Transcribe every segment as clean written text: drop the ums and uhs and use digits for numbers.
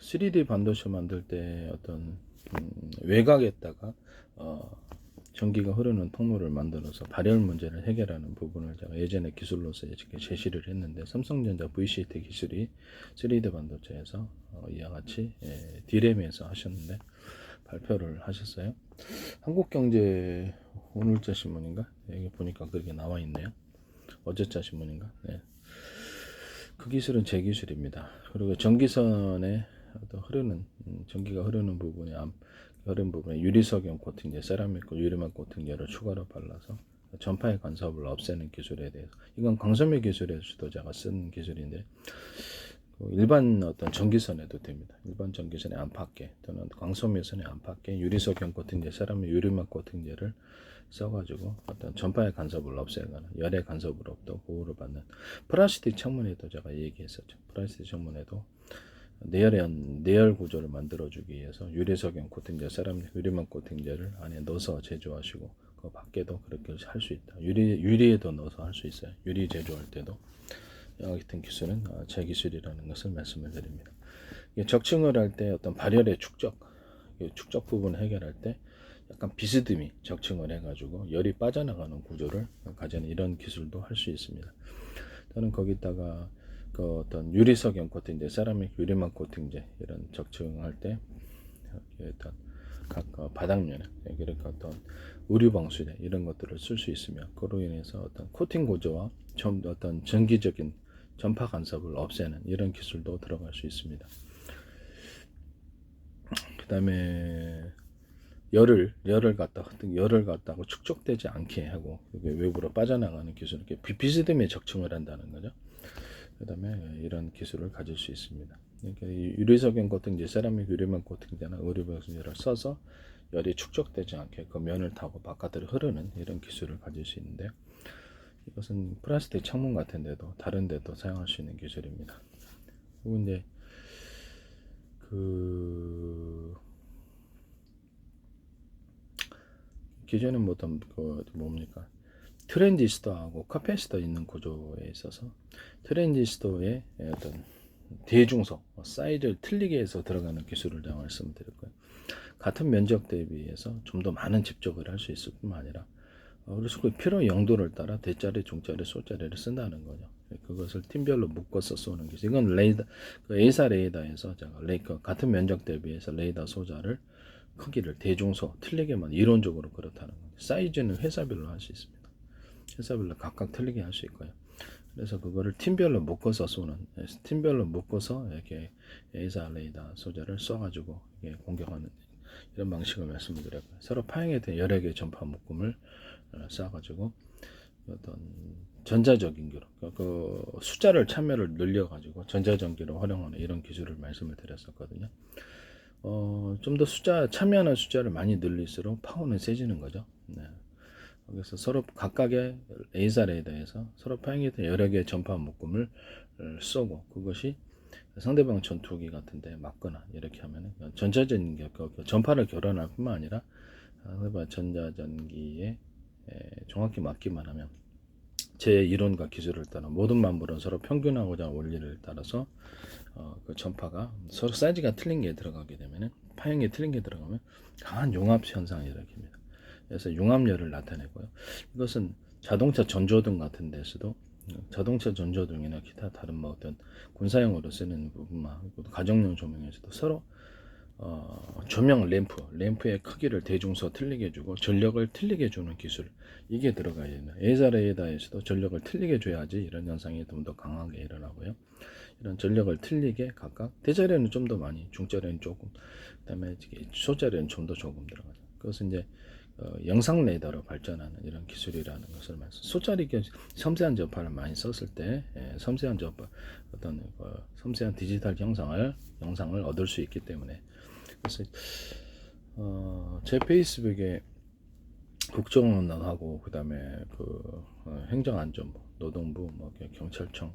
3D 반도체 만들 때 어떤 외곽에다가 전기가 흐르는 통로를 만들어서 발열 문제를 해결하는 부분을 제가 예전에 기술로서 이렇게 제시를 했는데, 삼성전자 VCT 기술이 3D 반도체에서 이와 같이 D램에서 하셨는데 발표를 하셨어요. 한국경제 오늘자 신문인가? 여기 보니까 그렇게 나와 있네요. 어제자 신문인가? 네. 그 기술은 제 기술입니다. 그리고 전기선에 어떤 전기가 흐르는 부분에 흐르는 부분에 유리석용 코팅제, 세라믹 유리막 코팅제를 추가로 발라서 전파의 간섭을 없애는 기술에 대해서, 이건 광섬유 기술에서도 제가 쓴 기술인데 일반 어떤 전기선에도 됩니다. 일반 전기선의 안팎에 또는 광섬유선의 안팎에 유리석용 코팅제, 세라믹 유리막 코팅제를 써가지고 어떤 전파의 간섭을 없애거나 열의 간섭을 없도록 보호를 받는, 플라스틱 창문에도 제가 얘기했었죠. 플라스틱 창문에도 내열 구조를 만들어주기 위해서 유리석용 코팅제, 세라믹 유리막 코팅제를 안에 넣어서 제조하시고, 그 밖에도 그렇게 할 수 있다. 유리에도 넣어서 할 수 있어요. 유리 제조할 때도. 이와 같은 기술은 제 기술이라는 것을 말씀을 드립니다. 적층을 할 때 어떤 발열의 축적 부분을 해결할 때 약간 비스듬히 적층을 해가지고 열이 빠져나가는 구조를 가지는 이런 기술도 할 수 있습니다. 저는 거기다가 그 어떤 유리석용 코팅제, 세라믹 유리막 코팅제 이런 적층할 때 어떤 각 바닥면에 이렇게 어떤 의류 방수제 이런 것들을 쓸 수 있으며, 그로 인해서 어떤 코팅 구조와 어떤 전기적인 전파 간섭을 없애는 이런 기술도 들어갈 수 있습니다. 그 다음에 열을 갖다가 축적되지 않게 하고 외부로 빠져나가는 기술, 이렇게 비스듬히 적층을 한다는 거죠. 그 다음에 이런 기술을 가질 수 있습니다. 그러니까 유리석용 코팅제, 세라믹 유리막 코팅제나 의류방수제를 써서 열이 축적되지 않게 그 면을 타고 바깥으로 흐르는 이런 기술을 가질 수 있는데요. 이것은 플라스틱 창문 같은 데도 다른 데도 사용할 수 있는 기술입니다. 그리고 이제 기존에 보던 뭡니까? 트랜지스터하고 카패시터 있는 구조에 있어서 트랜지스터의 어떤 대중소 사이즈를 틀리게 해서 들어가는 기술을 제가 말씀드릴 거예요. 같은 면적 대비해서 좀 더 많은 집적을 할 수 있을 뿐만 아니라 그래서 그 필요 용도를 따라 대자리, 중자리, 소자리를 쓴다는 거죠. 그것을 팀별로 묶어서 쏘는 기술. 이건 레이더, 그 A사 레이더에서 제가 같은 면적 대비해서 레이더 소자를 크기를 대중소 틀리게만 이론적으로 그렇다는 거죠. 사이즈는 회사별로 할 수 있습니다. 회사별로 각각 틀리게 할 수 있고요. 그래서 그거를 팀별로 묶어서 쏘는, 팀별로 묶어서 이렇게 A사 레이더 소자를 쏴가지고 공격하는 이런 방식을 말씀을 드렸고요. 서로 파행에 대한 여러 개의 전파 묶음을 쏴가지고 어떤 전자전기로 그 숫자를 참여를 늘려가지고 전자전기로 활용하는 이런 기술을 말씀을 드렸었거든요. 좀 더 참여하는 숫자를 많이 늘릴수록 파워는 세지는 거죠. 네. 그래서 서로 각각의 A사 레이더에서 서로 파행에 대한 여러 개의 전파 묶음을 쏘고, 그것이 상대방 전투기 같은데 맞거나 이렇게 하면은 전자전기 전파를 교란할 뿐만 아니라 전자전기에 정확히 맞기만 하면 제 이론과 기술을 따라 모든 만물은 서로 평균하고자 원리를 따라서 그 전파가 서로 사이즈가 틀린 게 들어가게 되면은, 파형이 틀린 게 들어가면 강한 융합 현상이 일어납니다. 그래서 융합열을 나타내고요. 이것은 자동차 전조등 같은 데서도, 자동차 전조등이나 기타 다른 뭐 어떤 군사용으로 쓰는 부분만, 가정용 조명에서도 서로 조명 램프의 크기를 대중소 틀리게 주고 전력을 틀리게 주는 기술, 이게 들어가야 된다. A사 레이더에서도 전력을 틀리게 줘야지 이런 현상이 좀 더 강하게 일어나고요. 이런 전력을 틀리게 각각 대자리는 좀 더 많이, 중자리는 조금, 그다음에 소자리는 좀 더 조금 들어가죠. 그것은 이제 영상 레이더로 발전하는 이런 기술이라는 것을 말씀. 소자리 섬세한 전파를 많이 썼을 때 섬세한 전파, 어떤 섬세한 디지털 영상을 얻을 수 있기 때문에. 그래서 제 페이스북에 국정원하고 그다음에 행정안전부, 노동부, 뭐 경찰청,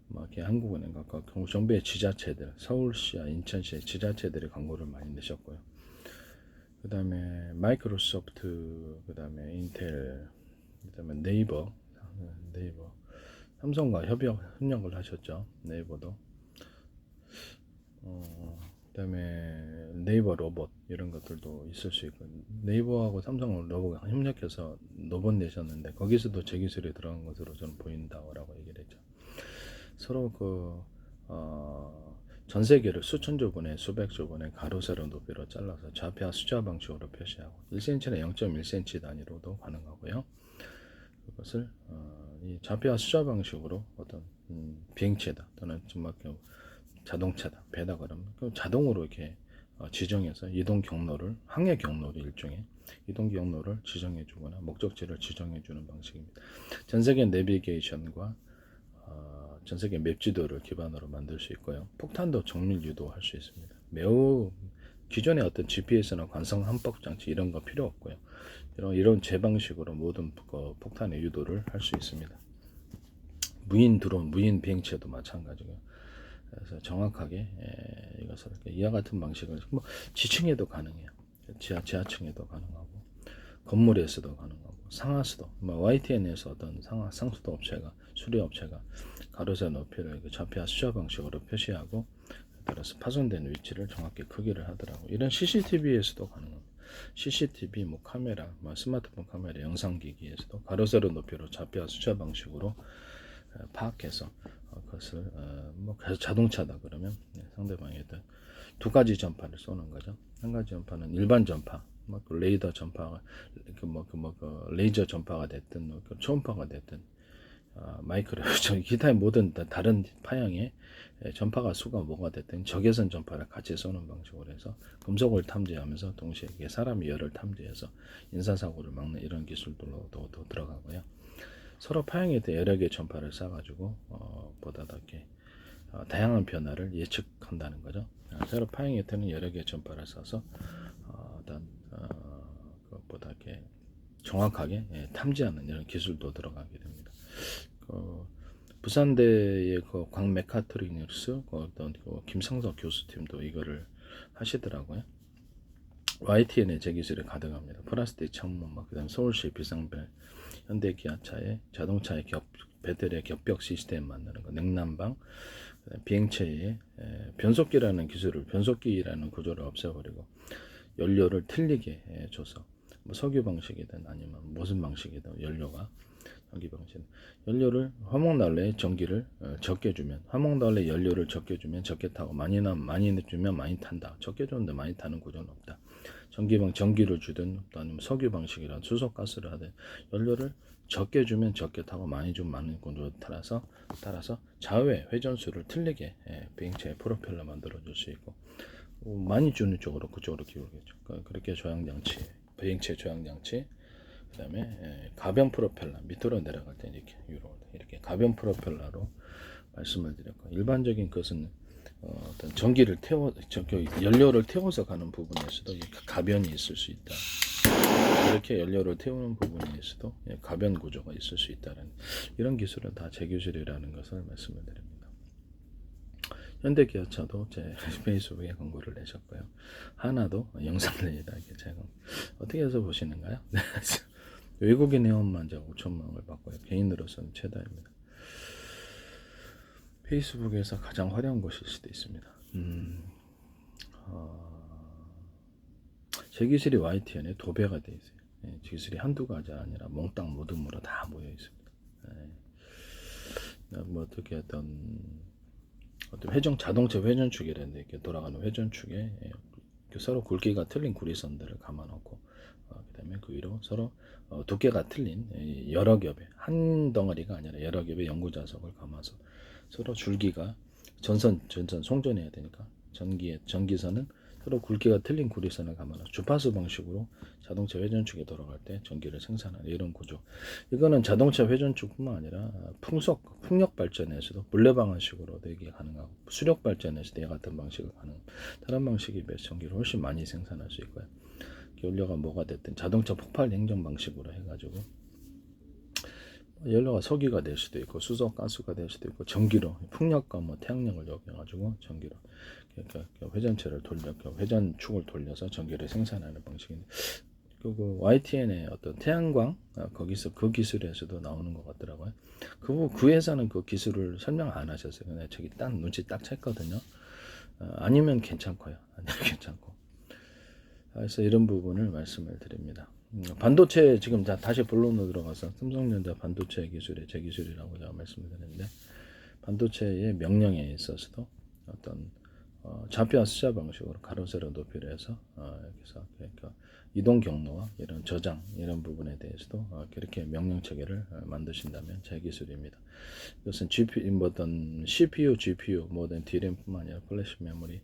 뭐 한국은행 각각 정부의 지자체들, 서울시와 인천시의 지자체들이 광고를 많이 내셨고요. 그다음에 마이크로소프트, 그다음에 인텔, 그다음에 네이버, 삼성과 협력을 하셨죠. 네이버도. 그다음에 네이버 로봇 이런 것들도 있을 수 있고, 네이버하고 삼성 로봇가 협력해서 로봇 내셨는데 거기서도 제 기술이 들어간 것으로 저는 보인다라고 얘기를 했죠. 서로 전 세계를 수천조 분의 수백조 분의 가로 세로 높이로 잘라서 좌표와 숫자 방식으로 표시하고 1cm나 0.1cm 단위로도 가능하고요. 그것을 이 좌표와 숫자 방식으로 어떤 비행체다 또는 정말 자동차다 배다 그러면 자동으로 이렇게 지정해서 이동 경로를 항해 경로를 일종의 이동 경로를 지정해 주거나 목적지를 지정해 주는 방식입니다. 전 세계 내비게이션과 전 세계 맵 지도를 기반으로 만들 수 있고요. 폭탄도 정밀 유도할 수 있습니다. 매우 기존의 어떤 GPS나 관성 함법 장치 이런 거 필요 없고요. 이런 제 방식으로 모든 폭탄의 유도를 할 수 있습니다. 무인 드론, 무인 비행체도 마찬가지고요. 그래서 정확하게 이것을 이와 같은 방식을 뭐 지층에도 가능해요. 지하층에도 가능하고 건물에서도 가능하고 상하수도, YTN에서 어떤 상수도 업체가 수리 업체가 가로세 높이를 좌표와 숫자 방식으로 표시하고 따라서 파손된 위치를 정확히 크기를 하더라고. 이런 CCTV에서도 가능합니다. CCTV, 카메라, 스마트폰 카메라, 영상기기에서도 가로세로 높이로 좌표와 숫자 방식으로 파악해서 그것을 그래서 자동차다 그러면 상대방이 두 가지 전파를 쏘는 거죠. 한 가지 전파는 일반 전파, 레이더 전파가 레이저 전파가 됐든 초음파가 됐든 마이크로웨이브 기타의 모든 다른 파형의 전파가 수가 뭐가 됐든 적외선 전파를 같이 쏘는 방식으로 해서 금속을 탐지하면서 동시에 사람의 열을 탐지해서 인사사고를 막는 이런 기술들도 들어가고요. 서로 파형에 대해 여러 개의 전파를 쏴가지고 보다 더 이렇게 다양한 변화를 예측한다는 거죠. 서로 파형에 대한 여러 개의 전파를 쏴서 어떤 보다 이렇게 정확하게 탐지하는 이런 기술도 들어가게 됩니다. 부산대의 광 메카트로닉스 어떤 김상석 교수팀도 이거를 하시더라고요. YTN의 제 기술이 가능합니다. 플라스틱 창문, 그다음 서울시 비상벨, 현대기아차의 자동차의 배터리의 겹벽 시스템 만드는 거, 냉난방, 비행체의 변속기라는 기술을 변속기라는 구조를 없애버리고 연료를 틀리게 줘서 석유 방식이든 아니면 무슨 방식이든 연료가 전기 방식 연료를 화목난로에 전기를 적게 주면 화목난로에 연료를 적게 주면 적게 타고 많이 주면 많이 탄다. 적게 주는데 많이 타는 구조는 없다. 전기를 주든 아니면 석유 방식이란 수소가스를 하든 연료를 적게 주면 적게 타고 많이 주면 많은 구조를 따라서 좌우의 회전수를 틀리게 비행체의 프로펠러 만들어 줄 수 있고 많이 주는 쪽으로 그쪽으로 기울겠죠. 그렇게 조향장치 비행체 조향장치 그 다음에 가변 프로펠러 밑으로 내려갈 때 이렇게 가변 프로펠러로 말씀을 드렸고 일반적인 것은 어떤 연료를 태워서 가는 부분에서도 가변이 있을 수 있다. 이렇게 연료를 태우는 부분에서도 가변 구조가 있을 수 있다는 이런 기술은 다 제 기술이라는 것을 말씀을 드립니다. 현대기아차도 제 페이스북에 광고를 내셨고요. 하나도 영상 내다 제가 어떻게 해서 보시는가요? 외국인 회원만 제가 5천만 원을 받고요. 개인으로서는 최다입니다. 페이스북에서 가장 화려한 곳일 수도 있습니다. 제 기술이 YTN에 도배가 되어 있어요. 기술이 한두 가지 아니라 몽땅 모둠으로 다 모여 있습니다. 어떻게 어떤 자동차 회전축이라는데 이렇게 돌아가는 회전축에 서로 굵기가 틀린 구리선들을 감아놓고 그다음에 그 위로 서로 두께가 틀린 여러 겹의 한 덩어리가 아니라 여러 겹의 연구자석을 감아서 서로 줄기가 전선 송전해야 되니까 전기선은 서로 굵기가 틀린 구리선을 감아서 주파수 방식으로 자동차 회전축에 돌아갈 때 전기를 생산하는 이런 구조. 이거는 자동차 회전축뿐만 아니라 풍력 발전에서도 물레 방식으로 되게 가능하고 수력 발전에서도 이와 같은 방식을 가능합니다. 다른 방식에 비해서 전기를 훨씬 많이 생산할 수 있고요. 연료가 뭐가 됐든 자동차 폭발 행정 방식으로 해가지고 연료가 석유가 될 수도 있고 수소 가스가 될 수도 있고 전기로 풍력과 태양력을 이용해가지고 전기로 회전체를 회전축을 돌려서 전기를 생산하는 방식인데 그 YTN의 어떤 태양광 거기서 그 기술에서도 나오는 것 같더라고요. 그 회사는 그 기술을 설명 안 하셨어요. 근데 저기 딱 눈치 딱 챘거든요. 아니면 괜찮고요. 아니면 괜찮고. 그래서 이런 부분을 말씀을 드립니다. 반도체 지금 다시 본론으로 들어가서 삼성전자 반도체 기술의 제 기술이라고 제가 말씀을 드렸는데 반도체의 명령에 있어서도 어떤 좌표와 숫자 방식으로 가로 세로 높이를 해서 여기서 그러니까 이동 경로와 이런 저장 이런 부분에 대해서도 그렇게 명령 체계를 만드신다면 제 기술입니다. 이것은 CPU, GPU, 모든 DRAM뿐만 아니라 플래시 메모리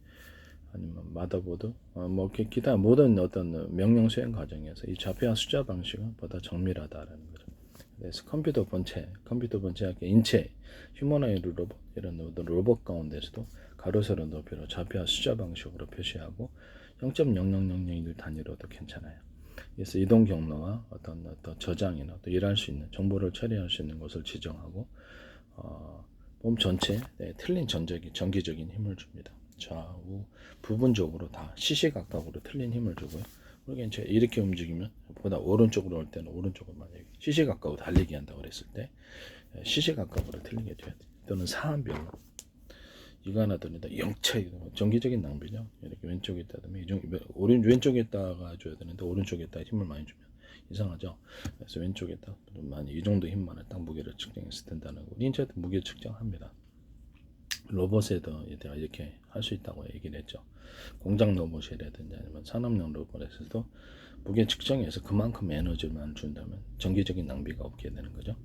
아니면 마더보드, 뭐 기타 모든 어떤 명령 수행 과정에서 이 좌표와 숫자 방식은 보다 정밀하다라는 거죠. 그래서 컴퓨터 본체 인체, 휴머노이드 로봇 이런 로봇 가운데서도 가로 세로 높이로 좌표와 숫자 방식으로 표시하고 0.0001 단위로도 괜찮아요. 그래서 이동 경로와 어떤 저장이나 또 일할 수 있는 정보를 처리할 수 있는 곳을 지정하고 몸 전체에 틀린 전기적인 힘을 줍니다. 좌우 부분적으로 다 시시각각으로 틀린 힘을 주고요. 그러니까 이제 이렇게 움직이면 보다 오른쪽으로 올 때는 오른쪽으로 만약에 시시각각으로 달리기 한다고 그랬을 때 시시각각으로 틀리게 줘야 돼. 또는 사안별로 이거 하나 더니다 영차이 정기적인 낭비죠. 이렇게 왼쪽에 있다면 왼쪽에 있다가 줘야 되는데 오른쪽에 있다 힘을 많이 주면 이상하죠. 그래서 왼쪽에 있다 많이 이 정도 힘만을 딱 무게를 측정했을 텐다는 거. 인체도 무게 측정합니다. 로봇에도 이렇게 할 수 있다고 얘기를 했죠. 공장 로봇이라든지 아니면 산업용 로봇에서도 무게 측정해서 그만큼 에너지만 준다면 전기적인 낭비가 없게 되는 거죠.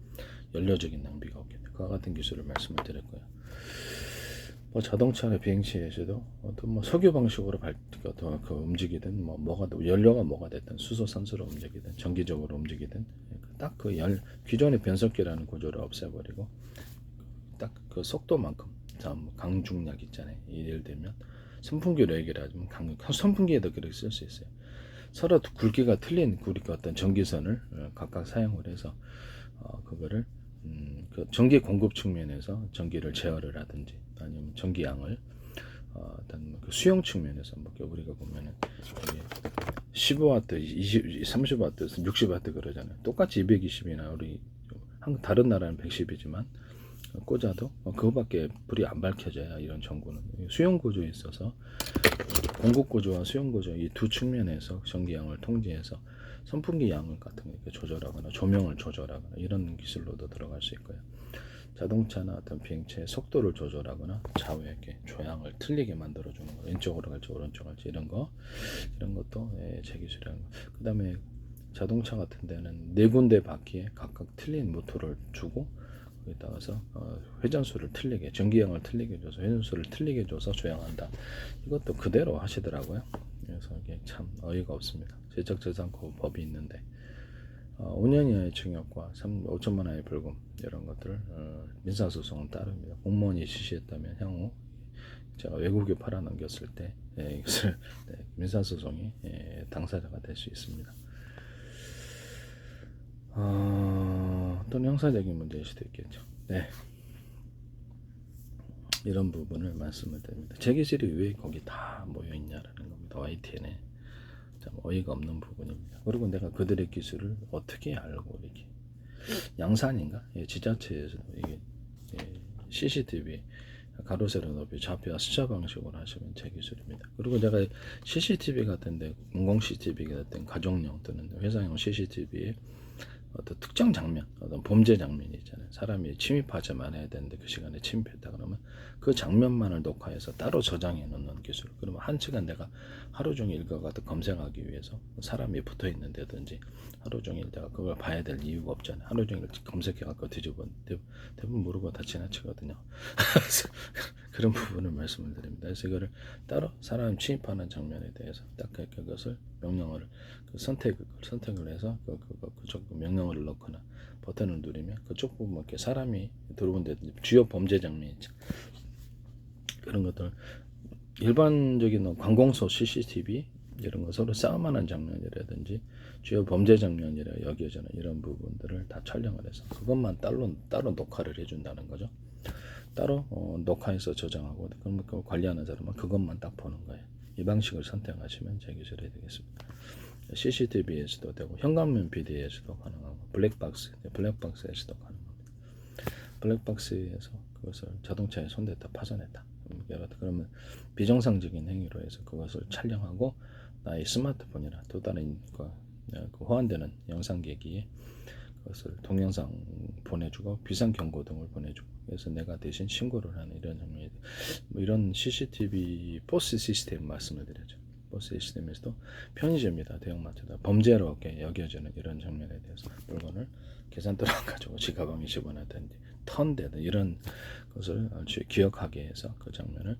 연료적인 낭비가 없게 되는 그와 같은 기술을 말씀을 드렸고요. 뭐 자동차나 비행체에서도 어떤 뭐 석유 방식으로 움직이든 연료가 뭐가 됐든 수소 산소로 움직이든 전기적으로 움직이든 딱 그 기존의 변속기라는 구조를 없애버리고 딱 그 속도만큼 강중력 있잖아요. 예를 들면 선풍기로 얘기를 하자면 선풍기에도 그렇게 쓸 수 있어요. 서로 굵기가 틀린 어떤 전기선을 각각 사용을 해서 그거를 그 전기 공급 측면에서 전기를 제어를 하든지 아니면 전기양을 어떤 그 수용 측면에서 우리가 보면은 15W, 20, 30W, 60W 그러잖아요. 똑같이 220이나 우리 다른 나라는 110이지만 꽂아도 그거밖에 불이 안 밝혀져야 이런 전구는 수용 구조에 있어서 공급 구조와 수용 구조 이 두 측면에서 전기양을 통제해서 선풍기 양을 같은 거 조절하거나 조명을 조절하거나 이런 기술로도 들어갈 수 있고요. 자동차나 어떤 비행체의 속도를 조절하거나 좌우에 이렇게 조향을 틀리게 만들어주는 거, 왼쪽으로 갈지 오른쪽으로 갈지 이런 것도 제 기술이라는 거. 그 다음에 자동차 같은 데는 네 군데 바퀴에 각각 틀린 모터를 주고 거기다가서 회전수를 틀리게 전기양을 틀리게 줘서 회전수를 틀리게 줘서 조향한다. 이것도 그대로 하시더라고요. 그래서 이게 참 어이가 없습니다. 제적재산권 법이 있는데 5년 이하의 징역과 5천만 원의 벌금 이런 것들을 민사소송은 따릅니다. 공무원이 지시했다면 향후 제가 외국에 팔아넘겼을 때 이것을 민사소송이 당사자가 될 수 있습니다. 또는 형사적인 문제일 수도 있겠죠. 네. 이런 부분을 말씀을 드립니다. 제 기술이 왜 거기 다 모여있냐라는 겁니다. YTN에. 참 어이가 없는 부분입니다. 그리고 내가 그들의 기술을 어떻게 알고 이렇게 양산인가? 지자체에서도 이게 CCTV 가로 세로 높이 좌표와 숫자 방식으로 하시면 제 기술입니다. 그리고 제가 CCTV 같은데 공공 CCTV 같은 가정용 또는 회사용 CCTV에 어떤 특정 장면, 어떤 범죄 장면이 있잖아요. 사람이 침입하자만 해야 되는데 그 시간에 침입했다 그러면 그 장면만을 녹화해서 따로 저장해 놓는 기술. 그러면 한 시간 내가 하루 종일 그거 검색하기 위해서 사람이 붙어 있는데든지 하루 종일 내가 그걸 봐야 될 이유가 없잖아요. 하루 종일 검색해 갖고 뒤집어 대부분 모르고 다 지나치거든요. 그런 부분을 말씀을 드립니다. 그래서 이거를 따로 사람 침입하는 장면에 대해서 딱 그것을 명령을 선택을 해서 그쪽 명령어를 넣거나 버튼을 누르면 그쪽 부분 이렇게 사람이 들어온 데 주요 범죄 장면 있죠. 그런 것들 일반적인 관공서 CCTV 이런 거 서로 싸움하는 장면이라든지 주요 범죄 장면이라 여겨지는 이런 부분들을 다 촬영을 해서 그것만 따로 녹화를 해준다는 거죠. 따로 녹화해서 저장하고 그럼 그 관리하는 사람은 그것만 딱 보는 거예요. 이 방식을 선택하시면 제 기술이 되겠습니다. CCTV에서도 되고 현관문 PD에서도 가능하고 블랙박스에서도 가능합니다. 블랙박스에서 그것을 자동차에 손댔다 파손했다 그러면 비정상적인 행위로 해서 그것을 촬영하고 나의 스마트폰이나 또 다른 그 호환되는 영상계기에 그것을 동영상 보내주고 비상 경고 등을 보내주고 그래서 내가 대신 신고를 하는 이런 장면이 뭐 이런 CCTV 포스 시스템 말씀을 드렸죠. 포스 시스템에서도 편의점이다 대형마트다 범죄로 여겨지는 이런 장면에 대해서 물건을 계산대로 가지고 지 가방에 집어넣든지 턴되든 이런 것을 기억하게 해서 그 장면을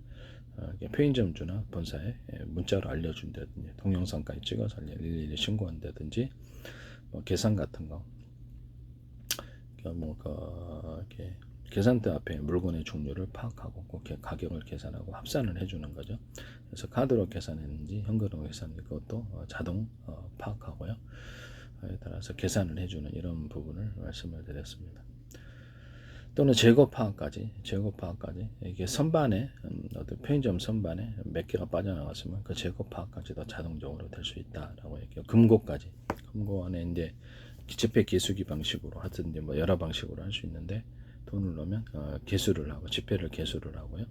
편의점주나 본사에 문자로 알려준다든지 동영상까지 찍어서 일일이 신고한다든지 뭐 계산 같은 거 이렇게 계산대 앞에 물건의 종류를 파악하고 그 가격을 계산하고 합산을 해주는 거죠. 그래서 카드로 계산했는지 현금으로 계산했는지 그것도 자동 파악하고요. 따라서 계산을 해주는 이런 부분을 말씀을 드렸습니다. 또는 재고 파악까지 이게 선반에 어떤 편의점 선반에 몇 개가 빠져나갔으면 그 재고 파악까지도 자동적으로 될 수 있다라고 얘기해요. 금고 안에 이제 지폐 개수기 방식으로 하든지 뭐 여러 방식으로 할 수 있는데 돈을 넣으면 개수를 하고 지폐를 개수를 하고요.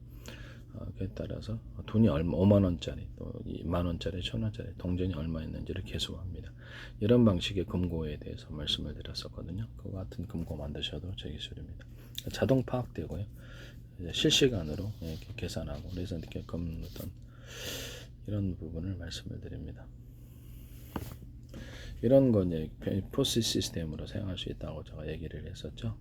그에 따라서 돈이 얼마 5만 원짜리 또 2만 원짜리 1,000 원짜리 동전이 얼마 있는지를 개수합니다. 이런 방식의 금고에 대해서 말씀을 드렸었거든요. 그와 같은 금고 만드셔도 제 기술입니다. 자동 파악되고요. 이제 실시간으로 이렇게 계산하고 그래서 이렇게 어떤 이런 부분을 말씀을 드립니다. 이런 건 이제 포스 시스템으로 사용할 수 있다고 제가 얘기를 했었죠.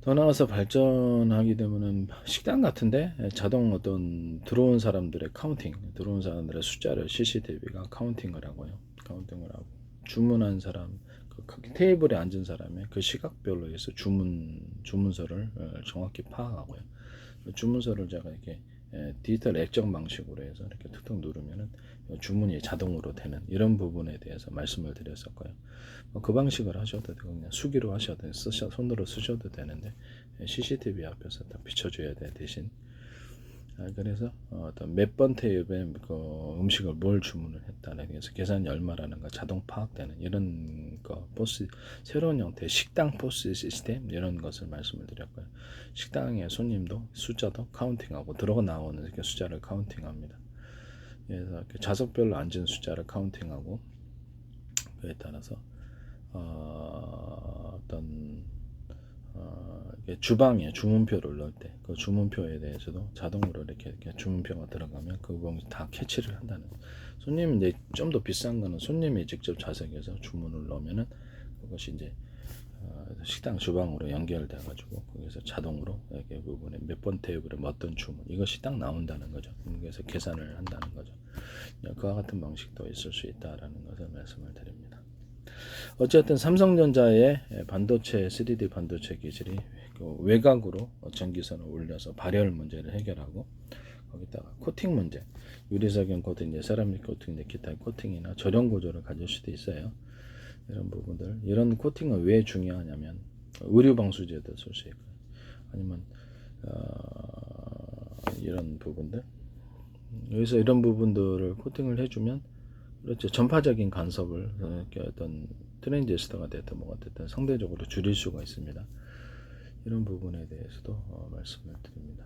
더 나아가서 발전하게 되면은 식당 같은데 자동 어떤 들어온 사람들의 들어온 사람들의 숫자를 CCTV가 카운팅을 하고요. 카운팅을 하고 주문한 사람, 그 테이블에 앉은 사람의 그 시각별로 해서 주문서를 정확히 파악하고요. 주문서를 제가 이렇게 디지털 액정 방식으로 해서 이렇게 툭툭 누르면은 주문이 자동으로 되는 이런 부분에 대해서 말씀을 드렸었고요. 그 방식을 하셔도 되고 그냥 수기로 하셔도 손으로 쓰셔도 되는데 CCTV 앞에서 딱 비춰줘야 돼 대신. 그래서 어떤 몇 번 테이블에 그 음식을 뭘 주문을 했다는 그래서 계산이 얼마라는 거 자동 파악되는 이런 거 새로운 형태의 식당 포스 시스템 이런 것을 말씀을 드렸고요. 식당의 손님도 숫자도 카운팅하고 들어가 나오는 이렇게 숫자를 카운팅합니다. 그래서 좌석별로 앉은 숫자를 카운팅하고 그에 따라서 어떤 주방에 주문표를 넣을 때 그 주문표에 대해서도 자동으로 이렇게 주문표가 들어가면 그거 다 캐치를 한다는 거예요. 손님 이제 좀 더 비싼 거는 손님이 직접 좌석에서 주문을 넣으면은 그것이 이제 식당 주방으로 연결돼 가지고 거기서 자동으로 이렇게 부분에 몇 번 테이블에 어떤 주문 이것이 딱 나온다는 거죠. 그래서 계산을 한다는 거죠. 그와 같은 방식도 있을 수 있다라는 것을 말씀을 드립니다. 어쨌든 삼성전자의 반도체 3D 반도체 기술이 그 외곽으로 전기선을 올려서 발열 문제를 해결하고 거기다가 코팅 문제, 유리석연 코팅, 세라믹 코팅, 기타 코팅이나 저렴 구조를 가질 수도 있어요. 이런 부분들, 이런 코팅은 왜 중요하냐면 의류 방수제도 쓸 수 있고, 아니면 이런 부분들, 여기서 이런 부분들을 코팅을 해주면 그렇죠. 전파적인 간섭을 어떤 트랜지스터가 됐든 뭐가 됐든 상대적으로 줄일 수가 있습니다. 이런 부분에 대해서도 말씀을 드립니다.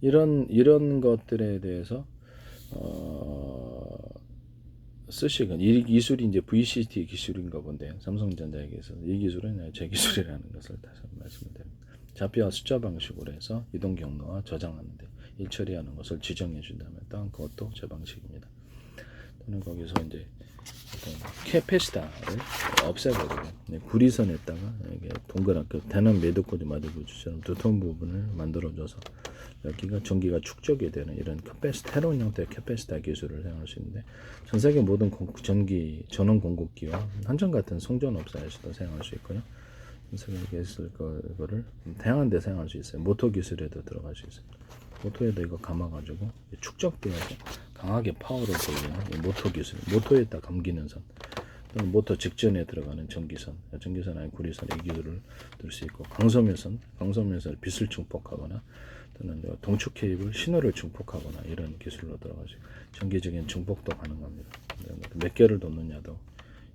이런 것들에 대해서 쓰시건 이 기술이 이제 VCT 기술인가 본데 삼성전자에게서 이 기술은 제 기술이라는 것을 다시 말씀을 드립니다. 좌표와 숫자 방식으로 해서 이동 경로와 저장하는데 일처리하는 것을 지정해 준다면 또한 그것도 제 방식입니다. 또는 거기서 이제 캐패시터를 없애버리고 구리선에다가 이게 동그랗게 대는 매듭꽂이 마디꽂이처럼 두터운 부분을 만들어줘서 여기가 전기가 축적이 되는 이런 새로운 형태의 캐패시터 기술을 사용할 수 있는데 전 세계 모든 전기 전원 공급기와 한전 같은 송전업사에서도 사용할 수 있고요. 전 세계에 있을 거를 다양한 데 사용할 수 있어요. 모터 기술에도 들어갈 수 있어요. 모터에도 이거 감아가지고 축적되어서 강하게 파워를 돌리는 모터 기술, 모터에다 감기는 선, 또는 모터 직전에 들어가는 전기선 아니 구리선 이 기술을 들 수 있고 강섬유선 빛을 증폭하거나 또는 동축 케이블 신호를 증폭하거나 이런 기술로 들어가죠. 전기적인 증폭도 가능합니다. 몇 개를 놓느냐도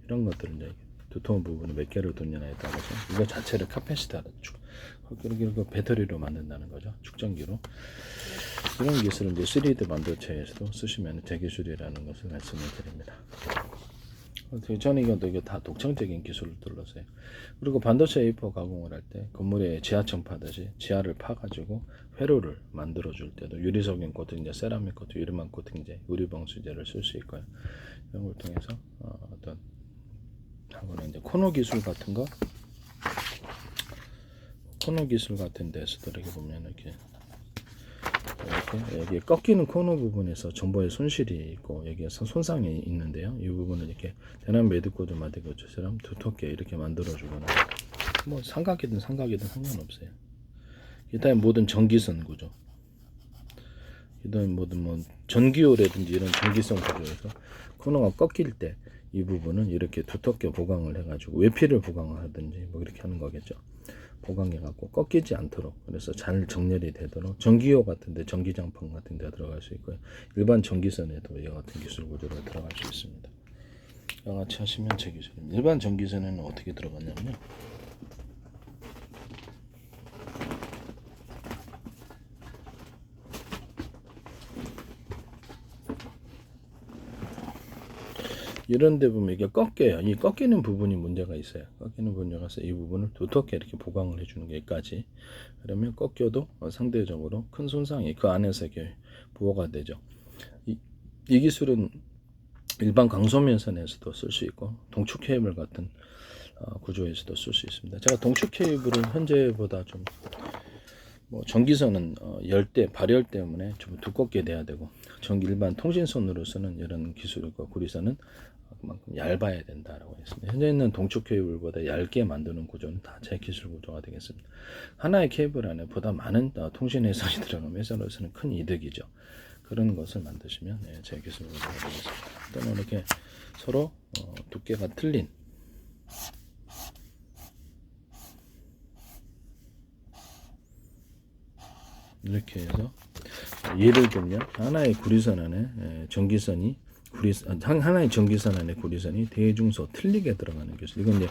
이런 것들을 이제 두터운 부분이 몇 개를 뒀냐에 따라서 이거 자체를 카패시터로 그리고 배터리로 만든다는 거죠. 축전기로. 이런 기술은 이제 3D 반도체에서도 쓰시면 제 기술이라는 것을 말씀을 드립니다. 저는 이게 다 독창적인 기술을 둘러서요. 그리고 반도체 웨이퍼 가공을 할 때 건물에 지하청 파듯이 지하를 파가지고 회로를 만들어 줄 때도 유리석인 코팅제, 세라믹 코팅, 유리망 코팅제, 유리방수제를 쓸 수 있고요. 이런 걸 통해서 어떤 하고는 이제 코너 기술 같은 거, 코너 기술 같은 데서도 이렇게 보면 이렇게 여기 꺾이는 코너 부분에서 전보에 손실이 있고 여기에서 손상이 있는데요. 이 부분을 이렇게 대남 매듭코드 마디코드처럼 두텁게 이렇게 만들어주거나 뭐 삼각이든 상관없어요. 일단 모든 전기선 구조, 일단 모든 뭐 전기요라든지 이런 전기선 구조에서 코너가 꺾일 때 이 부분은 이렇게 두텁게 보강을 해가지고 외피를 보강하든지 뭐 이렇게 하는 거겠죠. 보강해갖고 꺾이지 않도록 그래서 잘 정렬이 되도록 전기요 같은데 전기장판 같은데 들어갈 수 있고요. 일반 전기선에도 이와 같은 기술 구조로 들어갈 수 있습니다. 이와 같이 하시면 제 기술입니다. 일반 전기선에는 어떻게 들어갔냐면요. 이런 데 보면 이게 꺾여요. 이 꺾이는 부분이 문제가 있어요. 꺾이는 문제가 있어서 이 부분을 두텁게 이렇게 보강을 해주는 게 여기까지. 그러면 꺾여도 상대적으로 큰 손상이 그 안에서 이렇게 부호가 되죠. 이 기술은 일반 강소면선에서도 쓸 수 있고 동축 케이블 같은 구조에서도 쓸 수 있습니다. 제가 동축 케이블은 현재보다 좀 뭐 전기선은 열대 발열 때문에 좀 두껍게 돼야 되고 일반 통신선으로서는 이런 기술과 구리선은 그만큼 얇아야 된다라고 했습니다. 현재 있는 동축 케이블보다 얇게 만드는 구조는 다 제 기술 구조가 되겠습니다. 하나의 케이블 안에 보다 많은 통신 회선이 들어가면 회사로서는 큰 이득이죠. 그런 것을 만드시면 제 기술 구조가 되겠습니다. 또는 이렇게 서로 두께가 틀린 이렇게 해서 예를 들면 하나의 구리선 안에 전기선이 하나의 전기선 안에 구리선이 대중소 틀리게 들어가는 기술. 이건 이제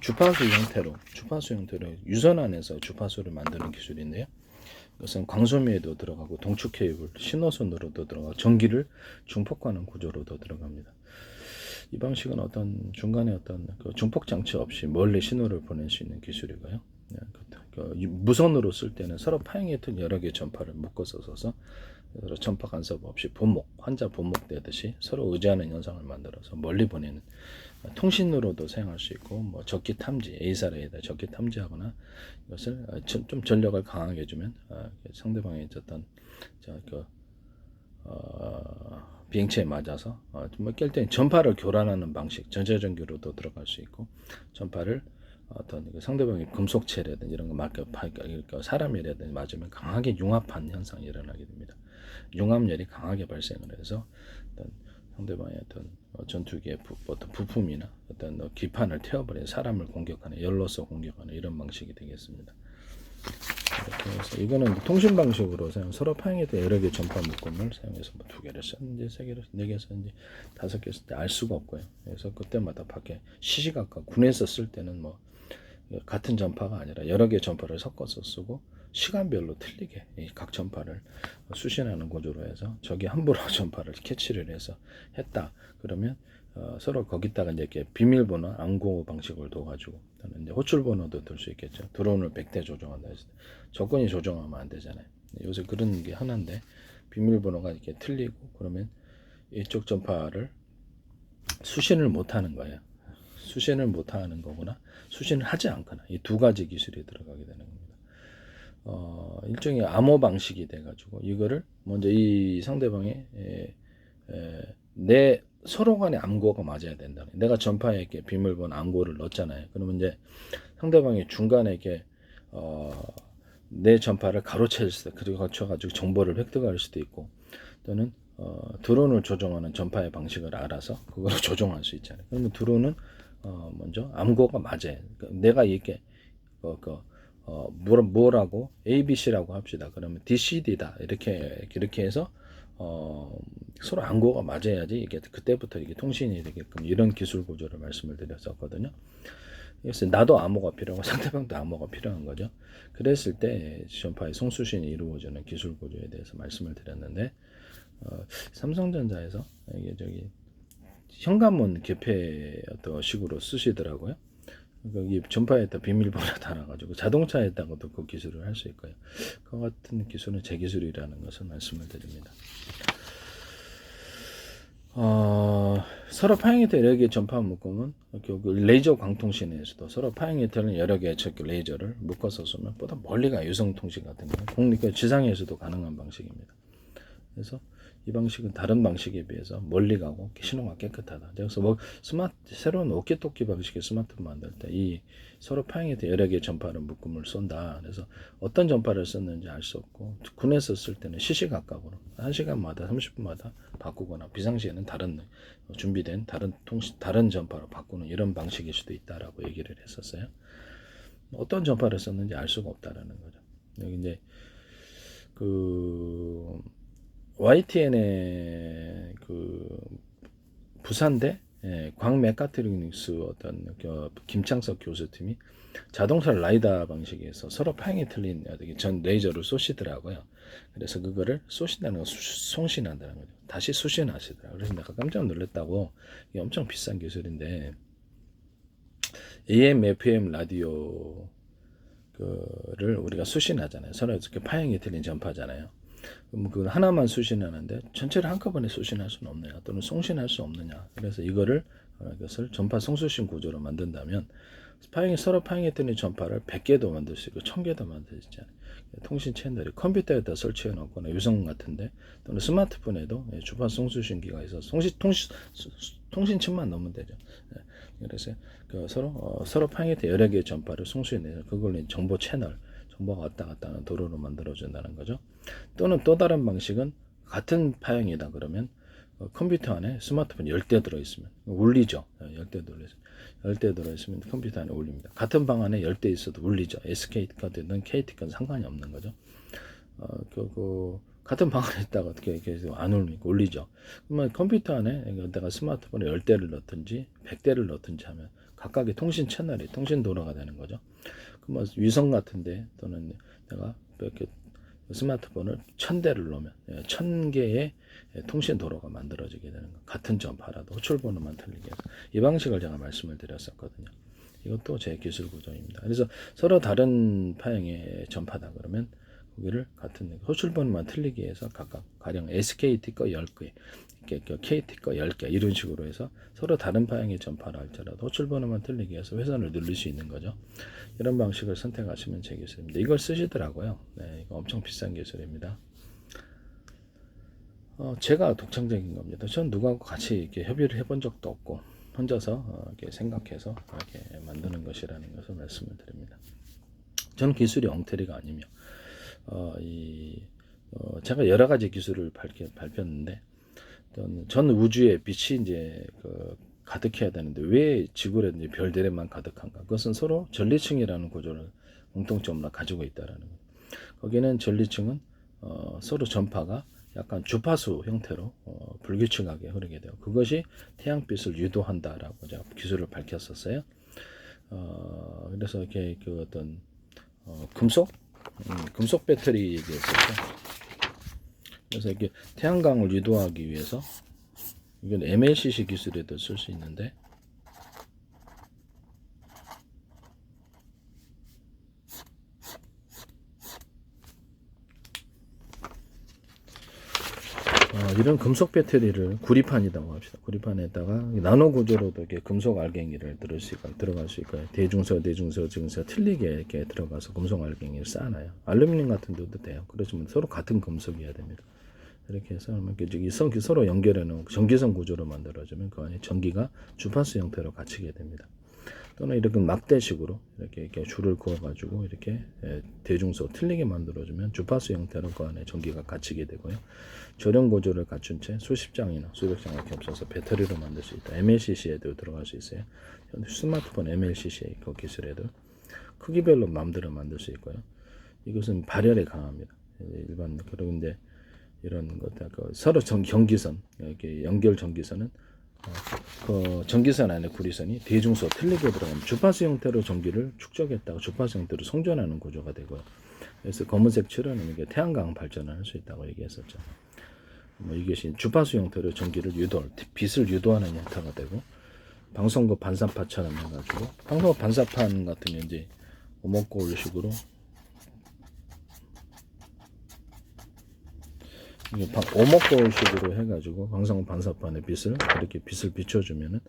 주파수 형태로 유선 안에서 주파수를 만드는 기술인데요. 이것은 광소미에도 들어가고 동축 케이블, 신호선으로도 들어가고 전기를 중폭하는 구조로도 들어갑니다. 이 방식은 어떤 중간에 어떤 중폭 장치 없이 멀리 신호를 보낼 수 있는 기술이고요. 무선으로 쓸 때는 서로 파형했던 여러 개의 전파를 묶어서 써서 전파 간섭 없이 환자 본목되듯이 서로 의지하는 현상을 만들어서 멀리 보내는 통신으로도 사용할 수 있고 뭐 적기 탐지, A사례에다 적기 탐지하거나 이것을 좀 전력을 강하게 해주면 상대방의 어떤 비행체에 맞아서 깰 때는 전파를 교란하는 방식, 전자전기로도 들어갈 수 있고 전파를 어떤 상대방의 금속체라든지 이런 거 그러니까 사람이라든지 맞으면 강하게 융합한 현상이 일어나게 됩니다. 융합열이 강하게 발생을 해서 어떤 상대방의 어떤 전투기의 어떤 부품이나 어떤 기판을 태워버린 사람을 공격하는 열로서 공격하는 이런 방식이 되겠습니다. 이렇게 해서 이거는 통신 방식으로 서로 파형했던 여러 개의 전파 묶음을 사용해서 뭐 2개를 썼는지 3개를 4개 썼는지 5개 쓸 때 알 수가 없고요. 그래서 그때마다 밖에 시시각각 군에서 쓸 때는 뭐 같은 전파가 아니라 여러 개의 전파를 섞어서 쓰고 시간별로 틀리게 각 전파를 수신하는 구조로 해서 저기 함부로 전파를 캐치를 해서 했다. 그러면 서로 거기다가 이제 비밀번호 암호 방식을 둬가지고 이제 호출번호도 들 수 있겠죠. 드론을 100대 조종한다 했을 때 조건이 조종하면 안 되잖아요. 요새 그런 게 하나인데 비밀번호가 이렇게 틀리고 그러면 이쪽 전파를 수신을 못하는 거예요. 수신을 못하는 거구나 수신을 하지 않거나 이 두 가지 기술이 들어가게 되는 겁니다. 일종의 암호 방식이 돼가지고 이거를 먼저 이 상대방의 내 서로 간의 암호가 맞아야 된다. 내가 전파에 이렇게 비밀번호 암호를 넣었잖아요. 그러면 이제 상대방이 중간에 이렇게 내 전파를 가로챌 수도 그리고 거쳐가지고 정보를 획득할 수도 있고 또는 드론을 조종하는 전파의 방식을 알아서 그걸 조종할 수 있잖아요. 그러면 드론은 먼저 암호가 맞아요. 그러니까 내가 이렇게 뭐라고 ABC라고 합시다. 그러면 DCD다 이렇게 해서 서로 안고가 맞아야지 이게 그때부터 이게 통신이 되게끔 이런 기술 구조를 말씀을 드렸었거든요. 그래서 나도 암호가 필요하고 상대방도 암호가 필요한 거죠. 그랬을 때 전파의 송수신이 이루어지는 기술 구조에 대해서 말씀을 드렸는데 삼성전자에서 이게 저기 현관문 개폐 어떤 식으로 쓰시더라고요. 이 전파에다 비밀번호 달아가지고 자동차에다가도 그 기술을 할 수 있고요. 그 같은 기술은 제 기술이라는 것을 말씀을 드립니다. 서로 파형이 된 여러 개의 전파 묶음은 레이저 광통신에서도 서로 파형이 되는 여러 개의 레이저를 묶어서 쏘면 보다 멀리 가 유성 통신 같은 경우 그러니까 지상에서도 가능한 방식입니다. 그래서 이 방식은 다른 방식에 비해서 멀리 가고 신호가 깨끗하다. 그래서 뭐 새로운 오키토키 방식의 스마트폰 만들 때 이 서로 파형이 된 여러 개의 전파를 묶음을 쏜다. 그래서 어떤 전파를 썼는지 알 수 없고 군에서 쓸 때는 시시각각으로 1시간마다 30분마다 바꾸거나 비상시에는 다른 준비된 다른 전파로 바꾸는 이런 방식일 수도 있다라고 얘기를 했었어요. 어떤 전파를 썼는지 알 수가 없다라는 거죠. 여기 이제 그 YTN의 그 부산대 광메카트로닉스 어떤 김창석 교수팀이 자동차 라이다 방식에서 서로 파형이 틀린 전 레이저를 쏘시더라고요. 그래서 그거를 쏘신다는 거 송신한다는 거죠. 다시 수신하시더라고요. 그래서 내가 깜짝 놀랐다고. 이게 엄청 비싼 기술인데 AM, FM 라디오 그를 우리가 수신하잖아요. 서로 이렇게 파형이 틀린 전파잖아요. 그럼 그 하나만 수신하는데 전체를 한꺼번에 수신할 수는 없느냐 또는 송신할 수 없느냐. 그래서 이것을 전파 송수신 구조로 만든다면 서로 파형이 틀린 전파를 100개도 만들 수 있고 1000개도 만들 수 있잖아요. 통신 채널이 컴퓨터에다 설치해 놓거나 유성 같은데 또는 스마트폰에도 주파 송수신기가 있어서 통신층만 넣으면 되죠. 그래서 서로 파형이 된 여러 개의 전파를 송수해내서 그걸 정보 채널 정보가 왔다 갔다 하는 도로로 만들어준다는 거죠. 또는 또 다른 방식은 같은 파형이다 그러면 컴퓨터 안에 스마트폰 10대 들어있으면 울리죠. 10대 들어있으면 컴퓨터 안에 울립니다. 같은 방 안에 10대 있어도 울리죠. SK카드든 KT카드 상관이 없는 거죠. 같은 방 안에 있다가 어떻게 이렇게 안 울리니까 울리죠. 그러면 컴퓨터 안에 내가 스마트폰에 10대를 넣든지 100대를 넣든지 하면 각각의 통신 채널이 통신 도로가 되는 거죠. 그러면 위성 같은데 또는 내가 이렇게 스마트폰을 1000대를 넣으면 1000개의 통신 도로가 만들어지게 되는 거. 같은 전파라도 호출번호만 틀리게 해서 이 방식을 제가 말씀을 드렸었거든요. 이것도 제 기술 구조입니다. 그래서 서로 다른 파형의 전파다 그러면 거기를 같은 호출번호만 틀리게 해서 각각 가령 SKT 거 10개, KT 거 10개 이런 식으로 해서 서로 다른 파형의 전파를 할지라도 호출번호만 틀리게 해서 회선을 늘릴 수 있는 거죠. 이런 방식을 선택하시면 제 기술입니다. 이걸 쓰시더라고요. 네, 이거 엄청 비싼 기술입니다. 제가 독창적인 겁니다. 전 누구하고 같이 이렇게 협의를 해본 적도 없고 혼자서 이렇게 생각해서 이렇게 만드는 것이라는 것을 말씀을 드립니다. 저는 기술이 엉터리가 아니며 제가 여러 가지 기술을 발표했는데 전 우주에 빛이 이제 가득해야 되는데 왜 지구에 이제 별들에만 가득한가? 그것은 서로 전리층이라는 구조를 공통점으로 가지고 있다라는 거예요. 거기는 전리층은 서로 전파가 약간 주파수 형태로 불규칙하게 흐르게 돼요. 그것이 태양빛을 유도한다라고 제가 기술을 밝혔었어요. 그래서 이렇게 어떤 금속 배터리 얘기했었죠. 그래서 이렇게 태양광을 유도하기 위해서 이건 MLCC 기술에도 쓸 수 있는데 이런 금속 배터리를 구리판이라고 합시다. 구리판에다가 나노 구조로도 이렇게 금속 알갱이를 들어갈 수 있고요. 대중서 틀리게 이렇게 들어가서 금속 알갱이를 쌓아놔요. 알루미늄 같은 데도 돼요. 그렇지만 서로 같은 금속이어야 됩니다. 이렇게 해서 서로 연결해놓은 전기선 구조로 만들어주면 그 안에 전기가 주파수 형태로 갇히게 됩니다. 또는 이렇게 막대식으로 이렇게 줄을 그어가지고 이렇게 대중소 틀리게 만들어주면 주파수 형태로 그 안에 전기가 갇히게 되고요. 저렴 구조를 갖춘 채 수십 장이나 수백 장 이렇게 없어서 배터리로 만들 수 있다. MLCC에도 들어갈 수 있어요. 스마트폰 MLCC 그 기술에도 크기별로 마음대로 만들 수 있고요. 이것은 발열에 강합니다. 일반 그런데 이런 것들 서로 경기선 이렇게 연결 전기선은 그 전기선 안에 구리선이 대중소 틀리게 들어가면 주파수 형태로 전기를 축적했다가 주파수 형태로 송전하는 구조가 되고요. 그래서 검은색 칠은 이게 태양광 발전을 할 수 있다고 얘기했었죠. 뭐 이것이 주파수 형태로 전기를 빛을 유도하는 형태가 되고, 방송국 반사파처럼 해가지고, 방송국 반사판 같은 게 이제 오목거울식으로 오목거울식으로 해가지고 방송국 반사판에 이렇게 빛을 비춰주면은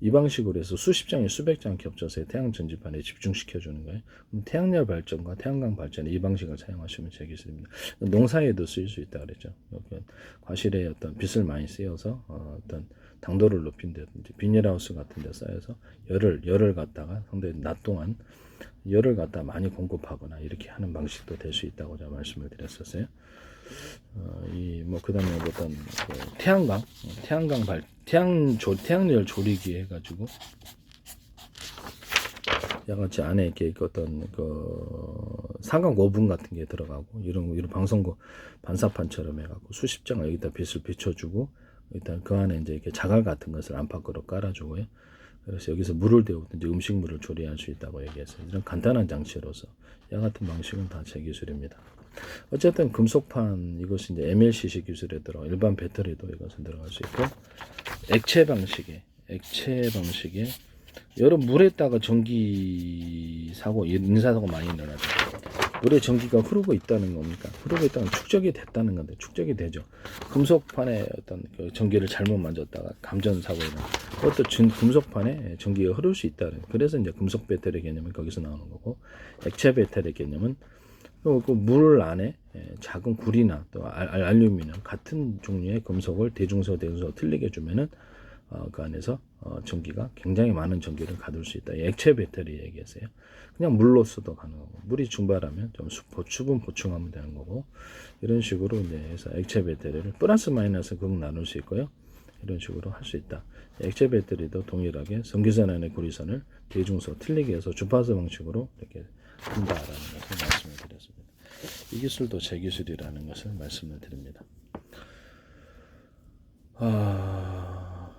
이 방식으로 해서 수십 장이 수백 장 겹쳐서 태양 전지판에 집중시켜주는 거예요. 그럼 태양열 발전과 태양광 발전에 이 방식을 사용하시면 제 기술입니다. 농사에도 쓰일 수 있다 그랬죠. 과실에 어떤 빛을 많이 쓰여서 어떤 당도를 높인다든지 비닐하우스 같은 데 쌓여서 열을 갖다가 상당히 낮 동안 열을 갖다 많이 공급하거나 이렇게 하는 방식도 될 수 있다고 제가 말씀을 드렸었어요. 그다음에 어떤 그 태양열 조리기 해가지고 양아치 안에 이렇게 어떤 그 사각 오븐 같은 게 들어가고 이런 방송국 반사판처럼 해갖고 수십 장을 여기다 빛을 비춰주고 일단 그 안에 이제 이렇게 자갈 같은 것을 안팎으로 깔아주고요. 그래서 여기서 물을 데우든지 음식물을 조리할 수 있다고 얘기했어요. 이런 간단한 장치로서 이 같은 방식은 다 제 기술입니다. 어쨌든 금속판 이것이 이제 MLCC 기술에 들어 일반 배터리도 이것은 들어갈 수 있고 액체 방식의 여러 물에다가 전기 사고 인사사고 많이 일어나죠. 물에 전기가 흐르고 있다는 겁니까? 흐르고 있다는 축적이 됐다는 건데 축적이 되죠. 금속판에 어떤 그 전기를 잘못 만졌다가 감전 사고 일어나. 그것도 금속판에 전기가 흐를 수 있다는. 그래서 이제 금속 배터리 개념은 거기서 나오는 거고 액체 배터리 개념은 그 물 안에 작은 구리나 또 알루미늄 같은 종류의 금속을 대중소 틀리게 주면은 그 안에서 전기가 굉장히 많은 전기를 가둘 수 있다. 액체 배터리 얘기했어요. 그냥 물로서도 가능하고 물이 증발하면 좀 수분 보충하면 되는 거고 이런 식으로 이제 해서 액체 배터리를 플러스 마이너스 극 나눌 수 있고요. 이런 식으로 할 수 있다. 액체 배터리도 동일하게 전기선 안의 구리선을 대중소 틀리게 해서 주파수 방식으로 이렇게 한다라는 것을 말씀을 드렸습니다. 이 기술도 제 기술이라는 것을 말씀을 드립니다.